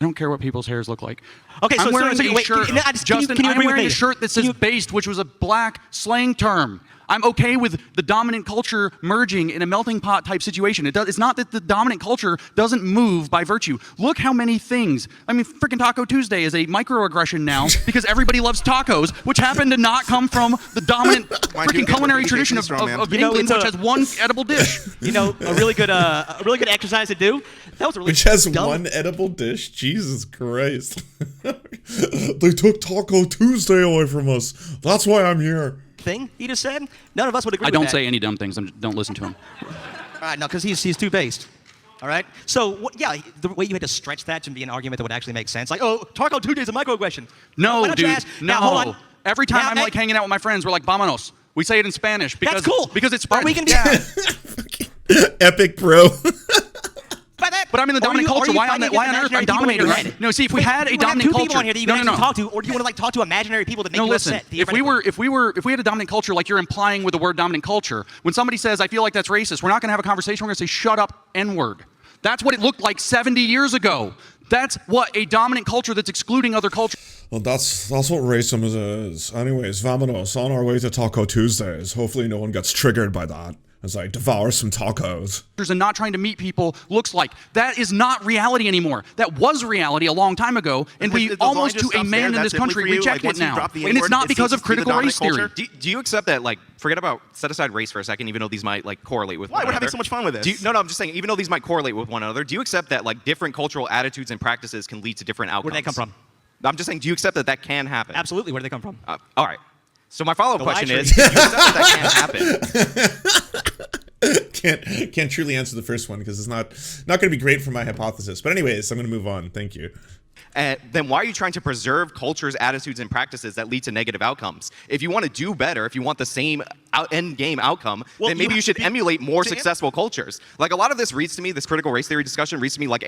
Speaker 2: I don't care what people's hairs look like.
Speaker 6: Okay, so
Speaker 2: I'm wearing
Speaker 6: so
Speaker 2: a
Speaker 6: wait,
Speaker 2: shirt.
Speaker 6: can you- can you
Speaker 2: Justin,
Speaker 6: agree
Speaker 2: I'm
Speaker 6: with
Speaker 2: wearing
Speaker 6: me?
Speaker 2: a shirt that
Speaker 6: Can
Speaker 2: says
Speaker 6: you-
Speaker 2: "based," which was a black slang term. I'm okay with the dominant culture merging in a melting pot type situation. It's not that the dominant culture doesn't move by virtue. Look how many things. I mean, freaking Taco Tuesday is a microaggression now because everybody loves tacos, which happen to not come from the dominant
Speaker 1: Mind you,
Speaker 2: freaking culinary
Speaker 1: Edward,
Speaker 2: tradition
Speaker 1: take
Speaker 2: of,
Speaker 1: this, man.
Speaker 2: of
Speaker 6: You know,
Speaker 2: England,
Speaker 6: it's
Speaker 2: which
Speaker 6: a-
Speaker 2: has one edible dish.
Speaker 6: You know, a really good exercise to do. That was a really
Speaker 3: Which has
Speaker 6: dumb
Speaker 3: one edible dish? Jesus Christ. They took Taco Tuesday away from us. That's why I'm here.
Speaker 6: thing he just said. None of us would agree
Speaker 2: I
Speaker 6: with
Speaker 2: don't
Speaker 6: that.
Speaker 2: say any dumb things. Don't listen to him.
Speaker 6: All right, no, because he's too based. All right. So yeah, the way you had to stretch that to be an argument that would actually make sense, like, oh, Taco Tuesday is a microaggression.
Speaker 2: No,
Speaker 6: Why don't you
Speaker 2: dude.
Speaker 6: ask-
Speaker 2: No.
Speaker 6: Now, hold on.
Speaker 2: Every time
Speaker 6: Now,
Speaker 2: I'm like hanging out with my friends, we're like, "Vámonos." We say it in Spanish because
Speaker 6: That's cool.
Speaker 2: because it's
Speaker 6: Are we gonna be?
Speaker 3: Epic, bro.
Speaker 2: But I'm in the dominant culture. Why on earth I'm dominating? No, see, if we had a dominant
Speaker 6: two
Speaker 2: culture,
Speaker 6: people on here that you
Speaker 2: no,
Speaker 6: can
Speaker 2: no,
Speaker 6: actually
Speaker 2: no.
Speaker 6: talk to, or do you want to like talk to imaginary people that make
Speaker 2: No,
Speaker 6: you
Speaker 2: listen.
Speaker 6: upset?
Speaker 2: If we had a dominant culture, like you're implying with the word dominant culture, when somebody says, "I feel like that's racist," we're not going to have a conversation. We're going to say, "Shut up, N-word." That's what it looked like 70 years ago. That's what a dominant culture that's excluding other cultures.
Speaker 3: Well, that's what racism is. Anyways, vamonos, on our way to Taco Tuesdays. Hopefully no one gets triggered by that as I devour some tacos.
Speaker 2: And not trying to meet people looks like. That is not reality anymore. That was reality a long time ago, and we
Speaker 1: If the line
Speaker 2: almost
Speaker 1: just
Speaker 2: to a
Speaker 1: stops
Speaker 2: man
Speaker 1: there,
Speaker 2: in
Speaker 1: that's
Speaker 2: this
Speaker 1: simply
Speaker 2: country
Speaker 1: for you,
Speaker 2: reject
Speaker 1: like, once
Speaker 2: it
Speaker 1: you
Speaker 2: now.
Speaker 1: drop the
Speaker 2: And it's
Speaker 1: N-word,
Speaker 2: not
Speaker 1: it
Speaker 2: because of
Speaker 1: ceases to be the
Speaker 2: critical
Speaker 1: dominant
Speaker 2: race theory.
Speaker 1: culture?
Speaker 5: Do you accept that, like, forget about, set aside race for a second, even though these might, like, correlate with
Speaker 1: Why?
Speaker 5: one
Speaker 1: We're having
Speaker 5: another.
Speaker 1: so much fun with this.
Speaker 5: Do you, no, I'm just saying, even though these might correlate with one another, do you accept that, like, different cultural attitudes and practices can lead to different outcomes?
Speaker 6: Where'd they come from?
Speaker 5: I'm just saying, do you accept that that can happen?
Speaker 6: Absolutely. Where do they come from?
Speaker 5: All right. So my follow-up
Speaker 6: The
Speaker 5: question
Speaker 6: Y
Speaker 5: is, do you accept that can happen?
Speaker 3: Can't truly answer the first one because it's not going to be great for my hypothesis. But anyways, I'm going to move on. Thank you.
Speaker 5: Then why are you trying to preserve cultures, attitudes, and practices that lead to negative outcomes? If you want to do better, if you want the same end game outcome, then maybe you should emulate more successful cultures. Like, a lot of this reads to me, this critical race theory discussion reads to me like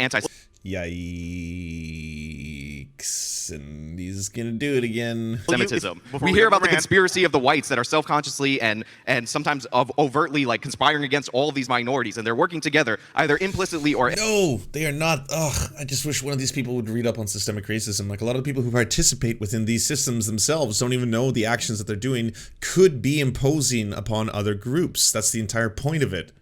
Speaker 3: Yikes. And he's going to do it again.
Speaker 5: Semitism.
Speaker 1: Before
Speaker 5: We
Speaker 1: we
Speaker 5: hear
Speaker 1: go
Speaker 5: about the
Speaker 1: rant-
Speaker 5: conspiracy of the whites that are self-consciously and sometimes overtly like conspiring against all of these minorities, and they're working together either implicitly or
Speaker 3: No, they are not. Ugh, I just wish one of these people would read up on systemic racism. Like, a lot of the people who participate within these systems themselves don't even know the actions that they're doing could be imposing upon other groups. That's the entire point of it.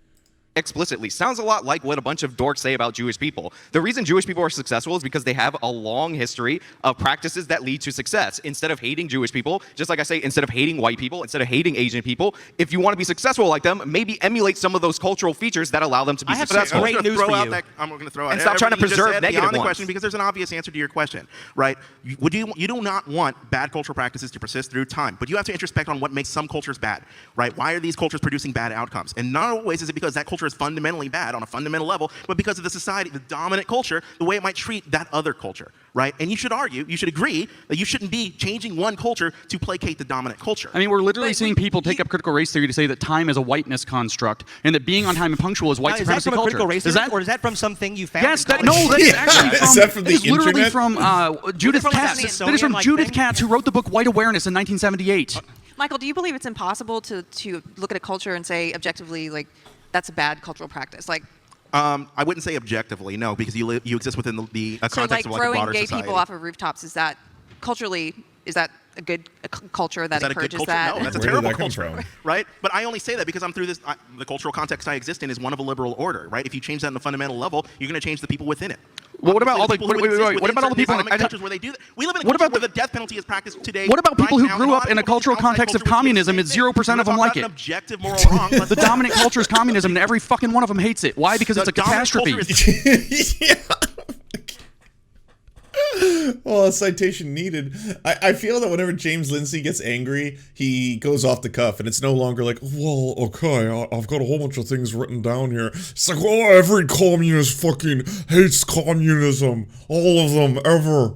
Speaker 5: explicitly sounds a lot like what a bunch of dorks say about Jewish people. The reason Jewish people are successful is because they have a long history of practices that lead to success. Instead of hating Jewish people, just like I say, instead of hating white people, instead of hating Asian people, if you want to be successful like them, maybe emulate some of those cultural features that allow them to be
Speaker 6: I have
Speaker 5: successful.
Speaker 6: some great news for you.
Speaker 1: I'm going to throw out
Speaker 5: And stop trying to
Speaker 1: everything you just
Speaker 5: preserve
Speaker 1: said
Speaker 5: negative
Speaker 1: beyond the
Speaker 5: ones.
Speaker 1: question, because there's an obvious answer to your question, right? You do not want bad cultural practices to persist through time, but you have to introspect on what makes some cultures bad, right? Why are these cultures producing bad outcomes? And not always is it because that culture is fundamentally bad on a fundamental level, but because of the society, the dominant culture, the way it might treat that other culture, right? And you should argue, you should agree that you shouldn't be changing one culture to placate the dominant culture.
Speaker 2: I mean, we're literally seeing people take up critical race theory to say that time is a whiteness construct and that being on time and punctual is white
Speaker 6: Now, is that
Speaker 2: supremacy
Speaker 6: from a
Speaker 2: culture.
Speaker 6: critical race
Speaker 2: Is
Speaker 6: theory,
Speaker 2: that,
Speaker 6: or is that from something you found?
Speaker 2: yes,
Speaker 6: in
Speaker 2: that,
Speaker 6: college?
Speaker 2: no, that is actually from,
Speaker 3: Is that from
Speaker 2: it is
Speaker 3: the
Speaker 2: literally
Speaker 3: internet?
Speaker 2: from Judith
Speaker 4: from the
Speaker 2: Katz. That is from
Speaker 6: Smithsonian-like
Speaker 2: Judith
Speaker 6: thing?
Speaker 2: Katz, who wrote the book White Awareness in 1978.
Speaker 4: Michael, do you believe it's impossible to look at a culture and say objectively, like, that's a bad cultural practice? Like,
Speaker 1: I wouldn't say objectively, no, because you exist within the
Speaker 4: so
Speaker 1: context
Speaker 4: like
Speaker 1: of like a
Speaker 4: throwing
Speaker 1: broader
Speaker 4: gay
Speaker 1: society.
Speaker 4: people off of rooftops, is that culturally, is that a good culture that
Speaker 1: Is that a good
Speaker 4: encourages
Speaker 1: culture?
Speaker 4: that?
Speaker 1: No, that's a
Speaker 3: Where did
Speaker 1: terrible
Speaker 3: that come
Speaker 1: culture,
Speaker 3: from?
Speaker 1: right? But I only say that because I'm through this. The cultural context I exist in is one of a liberal order, right? If you change that on a fundamental level, you're going to change the people within it.
Speaker 2: Well, what about
Speaker 1: Obviously,
Speaker 2: all the-
Speaker 1: people who
Speaker 2: wait, wait,
Speaker 1: exist
Speaker 2: wait, what about all the
Speaker 1: within
Speaker 2: people in-
Speaker 1: Islamic countries where they do that? We live in a
Speaker 2: What
Speaker 1: culture
Speaker 2: about
Speaker 1: where the death penalty is practiced today.
Speaker 2: What about people
Speaker 1: right
Speaker 2: who
Speaker 1: now,
Speaker 2: grew
Speaker 1: and a
Speaker 2: up
Speaker 1: lot
Speaker 2: in a
Speaker 1: of people
Speaker 2: cultural
Speaker 1: outside
Speaker 2: context of
Speaker 1: culture would say the
Speaker 2: communism
Speaker 1: same
Speaker 2: and
Speaker 1: thing.
Speaker 2: 0% of them
Speaker 1: We're
Speaker 2: like
Speaker 1: talking
Speaker 2: it?
Speaker 1: about Objective moral wrong.
Speaker 2: The dominant culture is communism, and every fucking one of them hates it. Why? Because it's a catastrophe.
Speaker 3: Yeah. Well, a citation needed. I feel that whenever James Lindsay gets angry, he goes off the cuff, and it's no longer like, well, okay, I've got a whole bunch of things written down here. It's like, oh, every communist fucking hates communism. All of them, ever.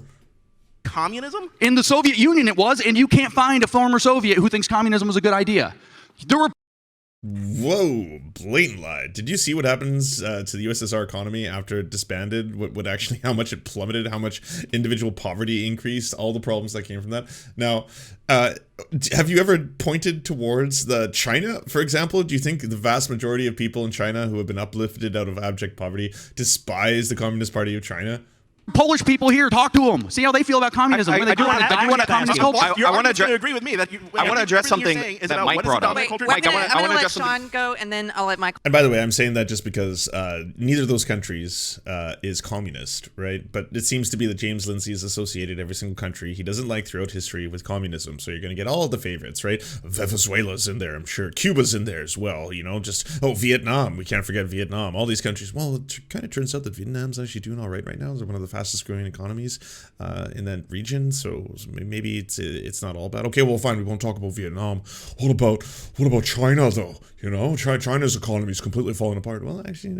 Speaker 1: Communism?
Speaker 2: In the Soviet Union it was, and you can't find a former Soviet who thinks communism was a good idea. There were
Speaker 3: Whoa, blatant lie. Did you see what happens to the USSR economy after it disbanded? What actually, how much it plummeted, how much individual poverty increased, all the problems that came from that. Now, have you ever pointed towards China, for example? Do you think the vast majority of people in China who have been uplifted out of abject poverty despise the Communist Party of China?
Speaker 2: Polish people here, talk to them. See how they feel about communism.
Speaker 5: I
Speaker 2: What do they
Speaker 5: do
Speaker 2: do
Speaker 5: wanna-
Speaker 2: in
Speaker 5: I do wanna
Speaker 2: a communist
Speaker 5: ask you-
Speaker 2: culture?
Speaker 5: I wanna
Speaker 1: to agree with me that
Speaker 5: I wanna address something that Mike brought up.
Speaker 4: Wait,
Speaker 1: Culture.
Speaker 5: Mike, I wanna
Speaker 4: I'm going to let
Speaker 5: address something-
Speaker 4: Sean go, and then I'll let Michael.
Speaker 3: And by the way, I'm saying that just because neither of those countries is communist, right? But it seems to be that James Lindsay is associated every single country he doesn't like throughout history with communism. So you're going to get all of the favorites, right? Venezuela's in there, I'm sure. Cuba's in there as well, you know, Vietnam. We can't forget Vietnam. All these countries. Well, it kind of turns out that Vietnam's actually doing all right now. They're one of the fastest growing economies in that region. So maybe it's not all bad. Okay, well, fine. We won't talk about Vietnam. What about China, though? You know, China's economy is completely falling apart. Well, actually,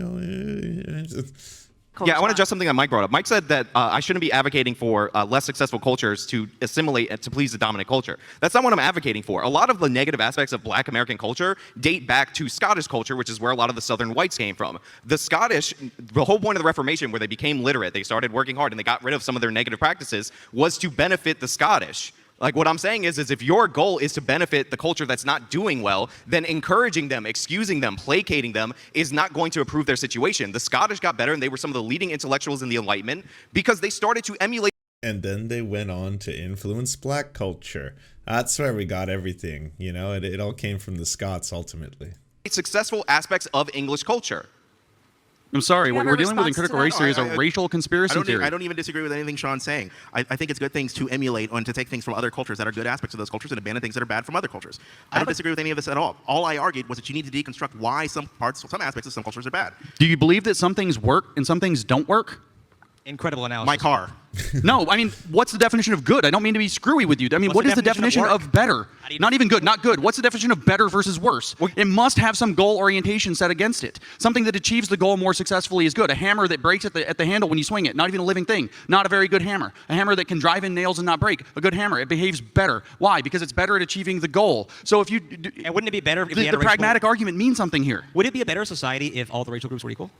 Speaker 5: Yeah, I want to address something that Mike brought up. Mike said that I shouldn't be advocating for less successful cultures to assimilate and to please the dominant culture. That's not what I'm advocating for. A lot of the negative aspects of Black American culture date back to Scottish culture, which is where a lot of the Southern whites came from. The Scottish, the whole point of the Reformation, where they became literate, they started working hard, and they got rid of some of their negative practices, was to benefit the Scottish. Like, what I'm saying is if your goal is to benefit the culture that's not doing well, then encouraging them, excusing them, placating them is not going to improve their situation. The Scottish got better, and they were some of the leading intellectuals in the Enlightenment because they started to emulate.
Speaker 3: and then they went on to influence Black culture. That's where we got everything, you know? It all came from the Scots, ultimately.
Speaker 5: successful aspects of English culture.
Speaker 2: I'm sorry,
Speaker 4: you
Speaker 2: what
Speaker 4: have a
Speaker 2: we're dealing with in
Speaker 4: response to
Speaker 2: critical
Speaker 4: that?
Speaker 2: race theory is
Speaker 1: No,
Speaker 2: a racial conspiracy theory.
Speaker 1: I don't even disagree with anything Sean's saying. I think it's good things to emulate and to take things from other cultures that are good aspects of those cultures and abandon things that are bad from other cultures. I don't disagree with any of this at all. All I argued was that you need to deconstruct why some aspects of some cultures are bad.
Speaker 2: Do you believe that some things work and some things don't work?
Speaker 6: Incredible analysis.
Speaker 1: My car.
Speaker 2: No, I mean, what's the definition of good? I don't mean to be screwy with you. I mean,
Speaker 6: What's
Speaker 2: what
Speaker 6: the
Speaker 2: is the
Speaker 6: definition
Speaker 2: definition
Speaker 6: of
Speaker 2: of better?
Speaker 6: How do you
Speaker 2: Not even good, not good. What's the definition of better versus worse? It must have some goal orientation set against it. Something that achieves the goal more successfully is good. A hammer that breaks at the handle when you swing it, not even a living thing. Not a very good hammer. A hammer that can drive in nails and not break. A good hammer. It behaves better. Why? Because it's better at achieving the goal. So if you...
Speaker 6: And wouldn't it be better if we
Speaker 2: the
Speaker 6: had a racial-
Speaker 2: pragmatic argument means something here.
Speaker 6: Would it be a better society if all the racial groups were equal?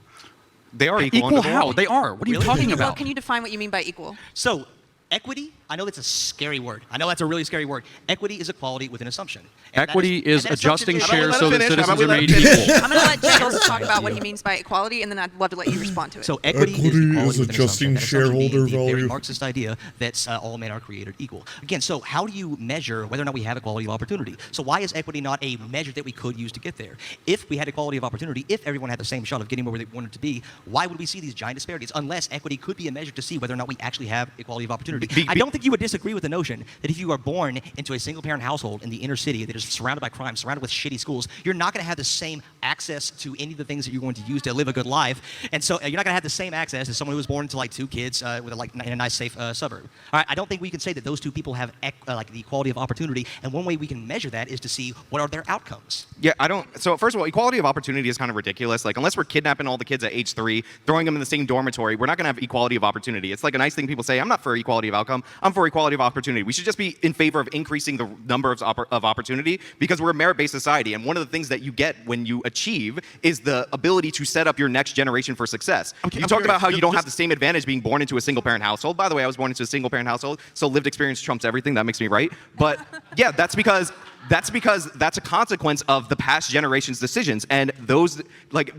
Speaker 5: They are equal.
Speaker 2: Equal
Speaker 5: under the
Speaker 2: how?
Speaker 5: law.
Speaker 2: They are. What are you
Speaker 6: Really?
Speaker 2: talking
Speaker 4: Well,
Speaker 2: about?
Speaker 4: can you define what you mean by equal?
Speaker 6: So, equity I know that's a scary word. I know that's a really scary word. Equity is equality with an assumption. And
Speaker 2: Equity
Speaker 6: that is
Speaker 2: is adjusting
Speaker 6: assumption
Speaker 2: shares
Speaker 1: let
Speaker 2: so
Speaker 1: him
Speaker 2: that
Speaker 1: finish? How
Speaker 2: citizens
Speaker 1: about we
Speaker 2: are
Speaker 1: let
Speaker 2: made
Speaker 1: him finish?
Speaker 2: equal.
Speaker 4: I'm going to let Jangles talk about what he means by equality, and then I'd love to let you respond to it.
Speaker 6: So equity is
Speaker 3: Equity
Speaker 6: equality
Speaker 3: is
Speaker 6: with an assumption.
Speaker 3: adjusting
Speaker 6: That assumption being
Speaker 3: shareholder
Speaker 6: the very
Speaker 3: value.
Speaker 6: Marxist idea that all men are created equal. Again, so how do you measure whether or not we have equality of opportunity? So why is equity not a measure that we could use to get there? If we had equality of opportunity, if everyone had the same shot of getting where they wanted to be, why would we see these giant disparities? Unless equity could be a measure to see whether or not we actually have equality of opportunity. I don't think you would disagree with the notion that if you are born into a single-parent household in the inner city that is surrounded by crime, surrounded with shitty schools, you're not going to have the same access to any of the things that you're going to use to live a good life. And so you're not going to have the same access as someone who was born to like 2 kids with in a nice, safe suburb. All right, I don't think we can say that those two people have like the equality of opportunity. And one way we can measure that is to see what are their outcomes.
Speaker 5: Yeah, I don't. So first of all, equality of opportunity is kind of ridiculous. Like, unless we're kidnapping all the kids at age 3, throwing them in the same dormitory, we're not going to have equality of opportunity. It's like a nice thing people say. I'm not for equality of outcome. I'm for equality of opportunity. We should just be in favor of increasing the number of opportunity because we're a merit-based society. And one of the things that you get when you achieve is the ability to set up your next generation for success. You talked about how you don't have the same advantage being born into a single-parent household. By the way, I was born into a single-parent household, so lived experience trumps everything. That makes me right. But yeah, that's because that's a consequence of the past generation's decisions, and those like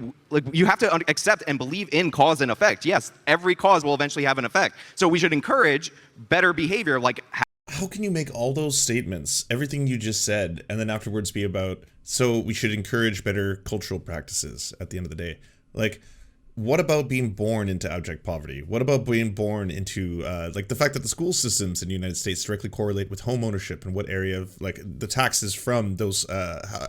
Speaker 5: you have to accept and believe in cause and effect. Yes, every cause will eventually have an effect. So we should encourage better behavior. Like,
Speaker 3: How can you make all those statements, everything you just said, and then afterwards be about, so we should encourage better cultural practices at the end of the day? Like, what about being born into abject poverty? What about being born into, like, the fact that the school systems in the United States directly correlate with home ownership and what area of, like, the taxes from those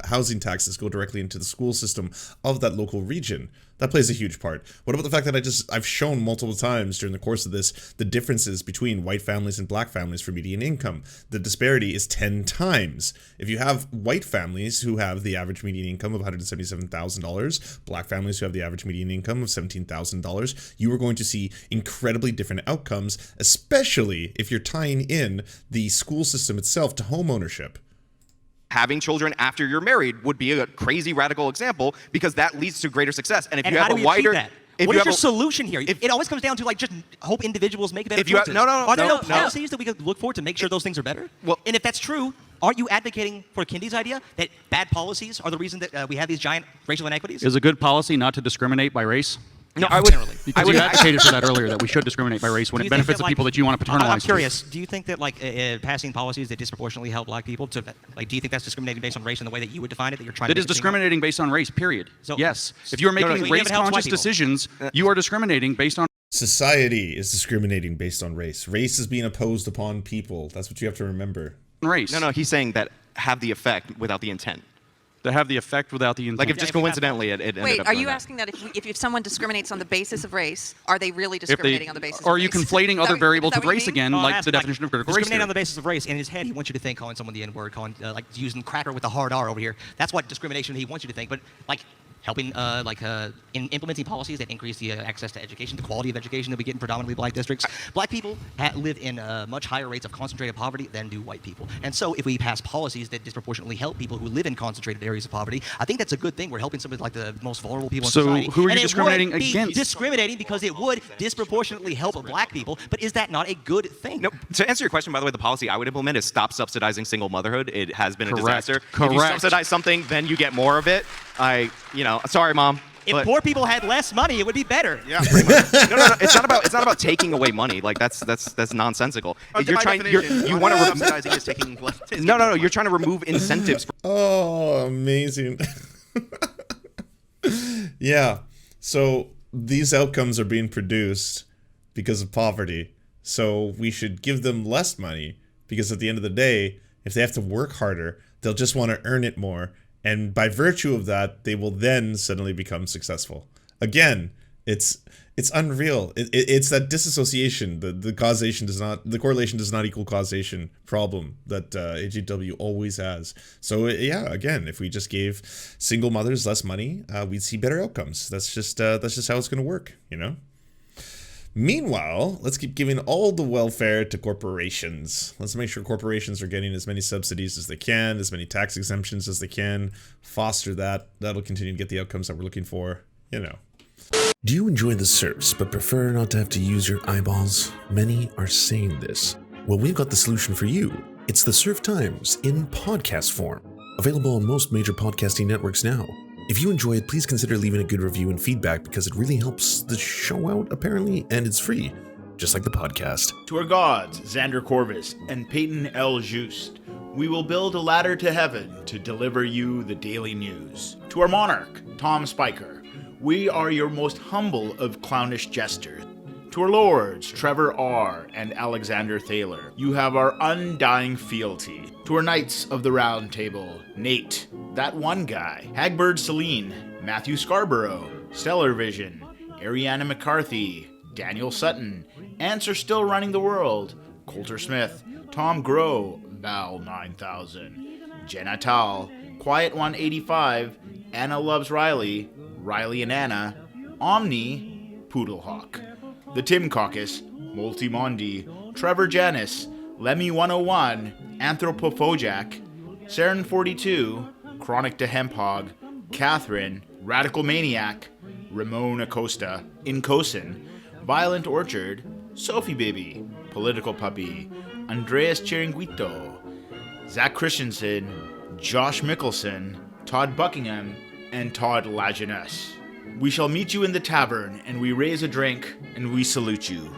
Speaker 3: housing taxes go directly into the school system of that local region? That plays a huge part. What about the fact that I've shown multiple times during the course of this, the differences between white families and black families for median income? The disparity is 10 times. If you have white families who have the average median income of $177,000, black families who have the average median income of $17,000, you are going to see incredibly different outcomes, especially if you're tying in the school system itself to home ownership.
Speaker 5: having children after you're married would be a crazy radical example because that leads to greater success. And if you have a wider,
Speaker 6: what is your solution here? It always comes down to like just hope individuals make better choices. Are there no policies that we could look for to make sure those things are better?
Speaker 5: Well,
Speaker 6: and if that's true, aren't you advocating for Kindy's idea that bad policies are the reason that we have these giant racial inequities?
Speaker 2: Is a good policy not to discriminate by race?
Speaker 5: No, I would.
Speaker 2: Because you advocated for that earlier, that we should discriminate by race when it benefits the people that you want to paternalize.
Speaker 6: I'm curious. Do you think that like passing policies that disproportionately help black people to like? Do you think that's discriminating based on race in the way that you would define it? That you're trying to.
Speaker 2: That is discriminating based on race. Period. So, yes. If you are making race-conscious decisions, you are discriminating based on.
Speaker 3: Society is discriminating based on race. Race is being opposed upon people. That's what you have to remember.
Speaker 2: Race.
Speaker 5: No, he's saying that have the effect without the intent.
Speaker 2: To have the effect without the intent.
Speaker 5: Like if just coincidentally it ended
Speaker 4: Wait,
Speaker 5: up
Speaker 4: are you
Speaker 5: that.
Speaker 4: asking that if someone discriminates on the basis of race, are they really discriminating on the basis of race?
Speaker 2: Or are you conflating other variables with race again, like the definition of critical race
Speaker 6: discriminating
Speaker 2: theory?
Speaker 6: on the basis of race? In his head, he wants you to think calling someone the N-word, calling like using cracker with a hard R over here. That's what discrimination he wants you to think. But like helping in implementing policies that increase the access to education, the quality of education that we get in predominantly black districts. Black people live in much higher rates of concentrated poverty than do white people. And so if we pass policies that disproportionately help people who live in concentrated areas of poverty, I think that's a good thing. We're helping some of like the most vulnerable people in society.
Speaker 2: So who are you
Speaker 6: and
Speaker 2: discriminating
Speaker 6: it would
Speaker 2: against?
Speaker 6: Be discriminating because it would disproportionately help black people. But is that not a good thing?
Speaker 5: No. To answer your question, by the way, the policy I would implement is stop subsidizing single motherhood. It has been a
Speaker 2: Correct.
Speaker 5: disaster.
Speaker 2: Correct.
Speaker 5: If you subsidize something, then you get more of it. Sorry, Mom.
Speaker 6: If poor people had less money, it would be better.
Speaker 5: Yeah, pretty much. No. It's not about taking away money. Like that's nonsensical.
Speaker 1: You're trying. You want to subsidizing is taking.
Speaker 5: No. You're trying to remove incentives.
Speaker 3: Oh, amazing. Yeah. So these outcomes are being produced because of poverty. So we should give them less money because at the end of the day, if they have to work harder, they'll just want to earn it more. And by virtue of that, they will then suddenly become successful. Again, it's unreal. It's that disassociation. The correlation does not equal causation problem that AGW always has. So yeah, again, if we just gave single mothers less money, we'd see better outcomes. That's just how it's going to work, you know? Meanwhile, let's keep giving all the welfare to corporations. Let's make sure corporations are getting as many subsidies as they can, as many tax exemptions as they can. Foster that. That'll continue to get the outcomes that we're looking for, you know.
Speaker 7: Do you enjoy the Serfs but prefer not to have to use your eyeballs? Many are saying this.
Speaker 3: Well, we've got the solution for you. It's the Serf Times in podcast form, available on most major podcasting networks now. If you enjoy it, please consider leaving a good review and feedback because it really helps the show out, apparently, and it's free, just like the podcast.
Speaker 7: To our gods, Xander Corvus and Peyton L. Just, we will build a ladder to heaven to deliver you the daily news. To our monarch, Tom Spiker, we are your most humble of clownish jesters. To our lords, Trevor R. and Alexander Thaler, you have our undying fealty. To our knights of the Round Table, Nate, that one guy, Hagbird Celine, Matthew Scarborough, Stellar Vision, Ariana McCarthy, Daniel Sutton, Ants Are Still Running the World, Coulter Smith, Tom Groh, Val 9000, Jenna Tal, Quiet 185, Anna Loves Riley, Riley and Anna, Omni, Poodlehawk, The Tim Caucus, Multimondi, Trevor Janis, Lemmy 101, Anthropophojak, Saren 42, Chronic to Hemphog, Catherine, Radical Maniac, Ramon Acosta, Incosin, Violent Orchard, Sophie Baby, Political Puppy, Andreas Chiringuito, Zach Christensen, Josh Mickelson, Todd Buckingham, and Todd Lajeunesse. We shall meet you in the tavern, and we raise a drink, and we salute you.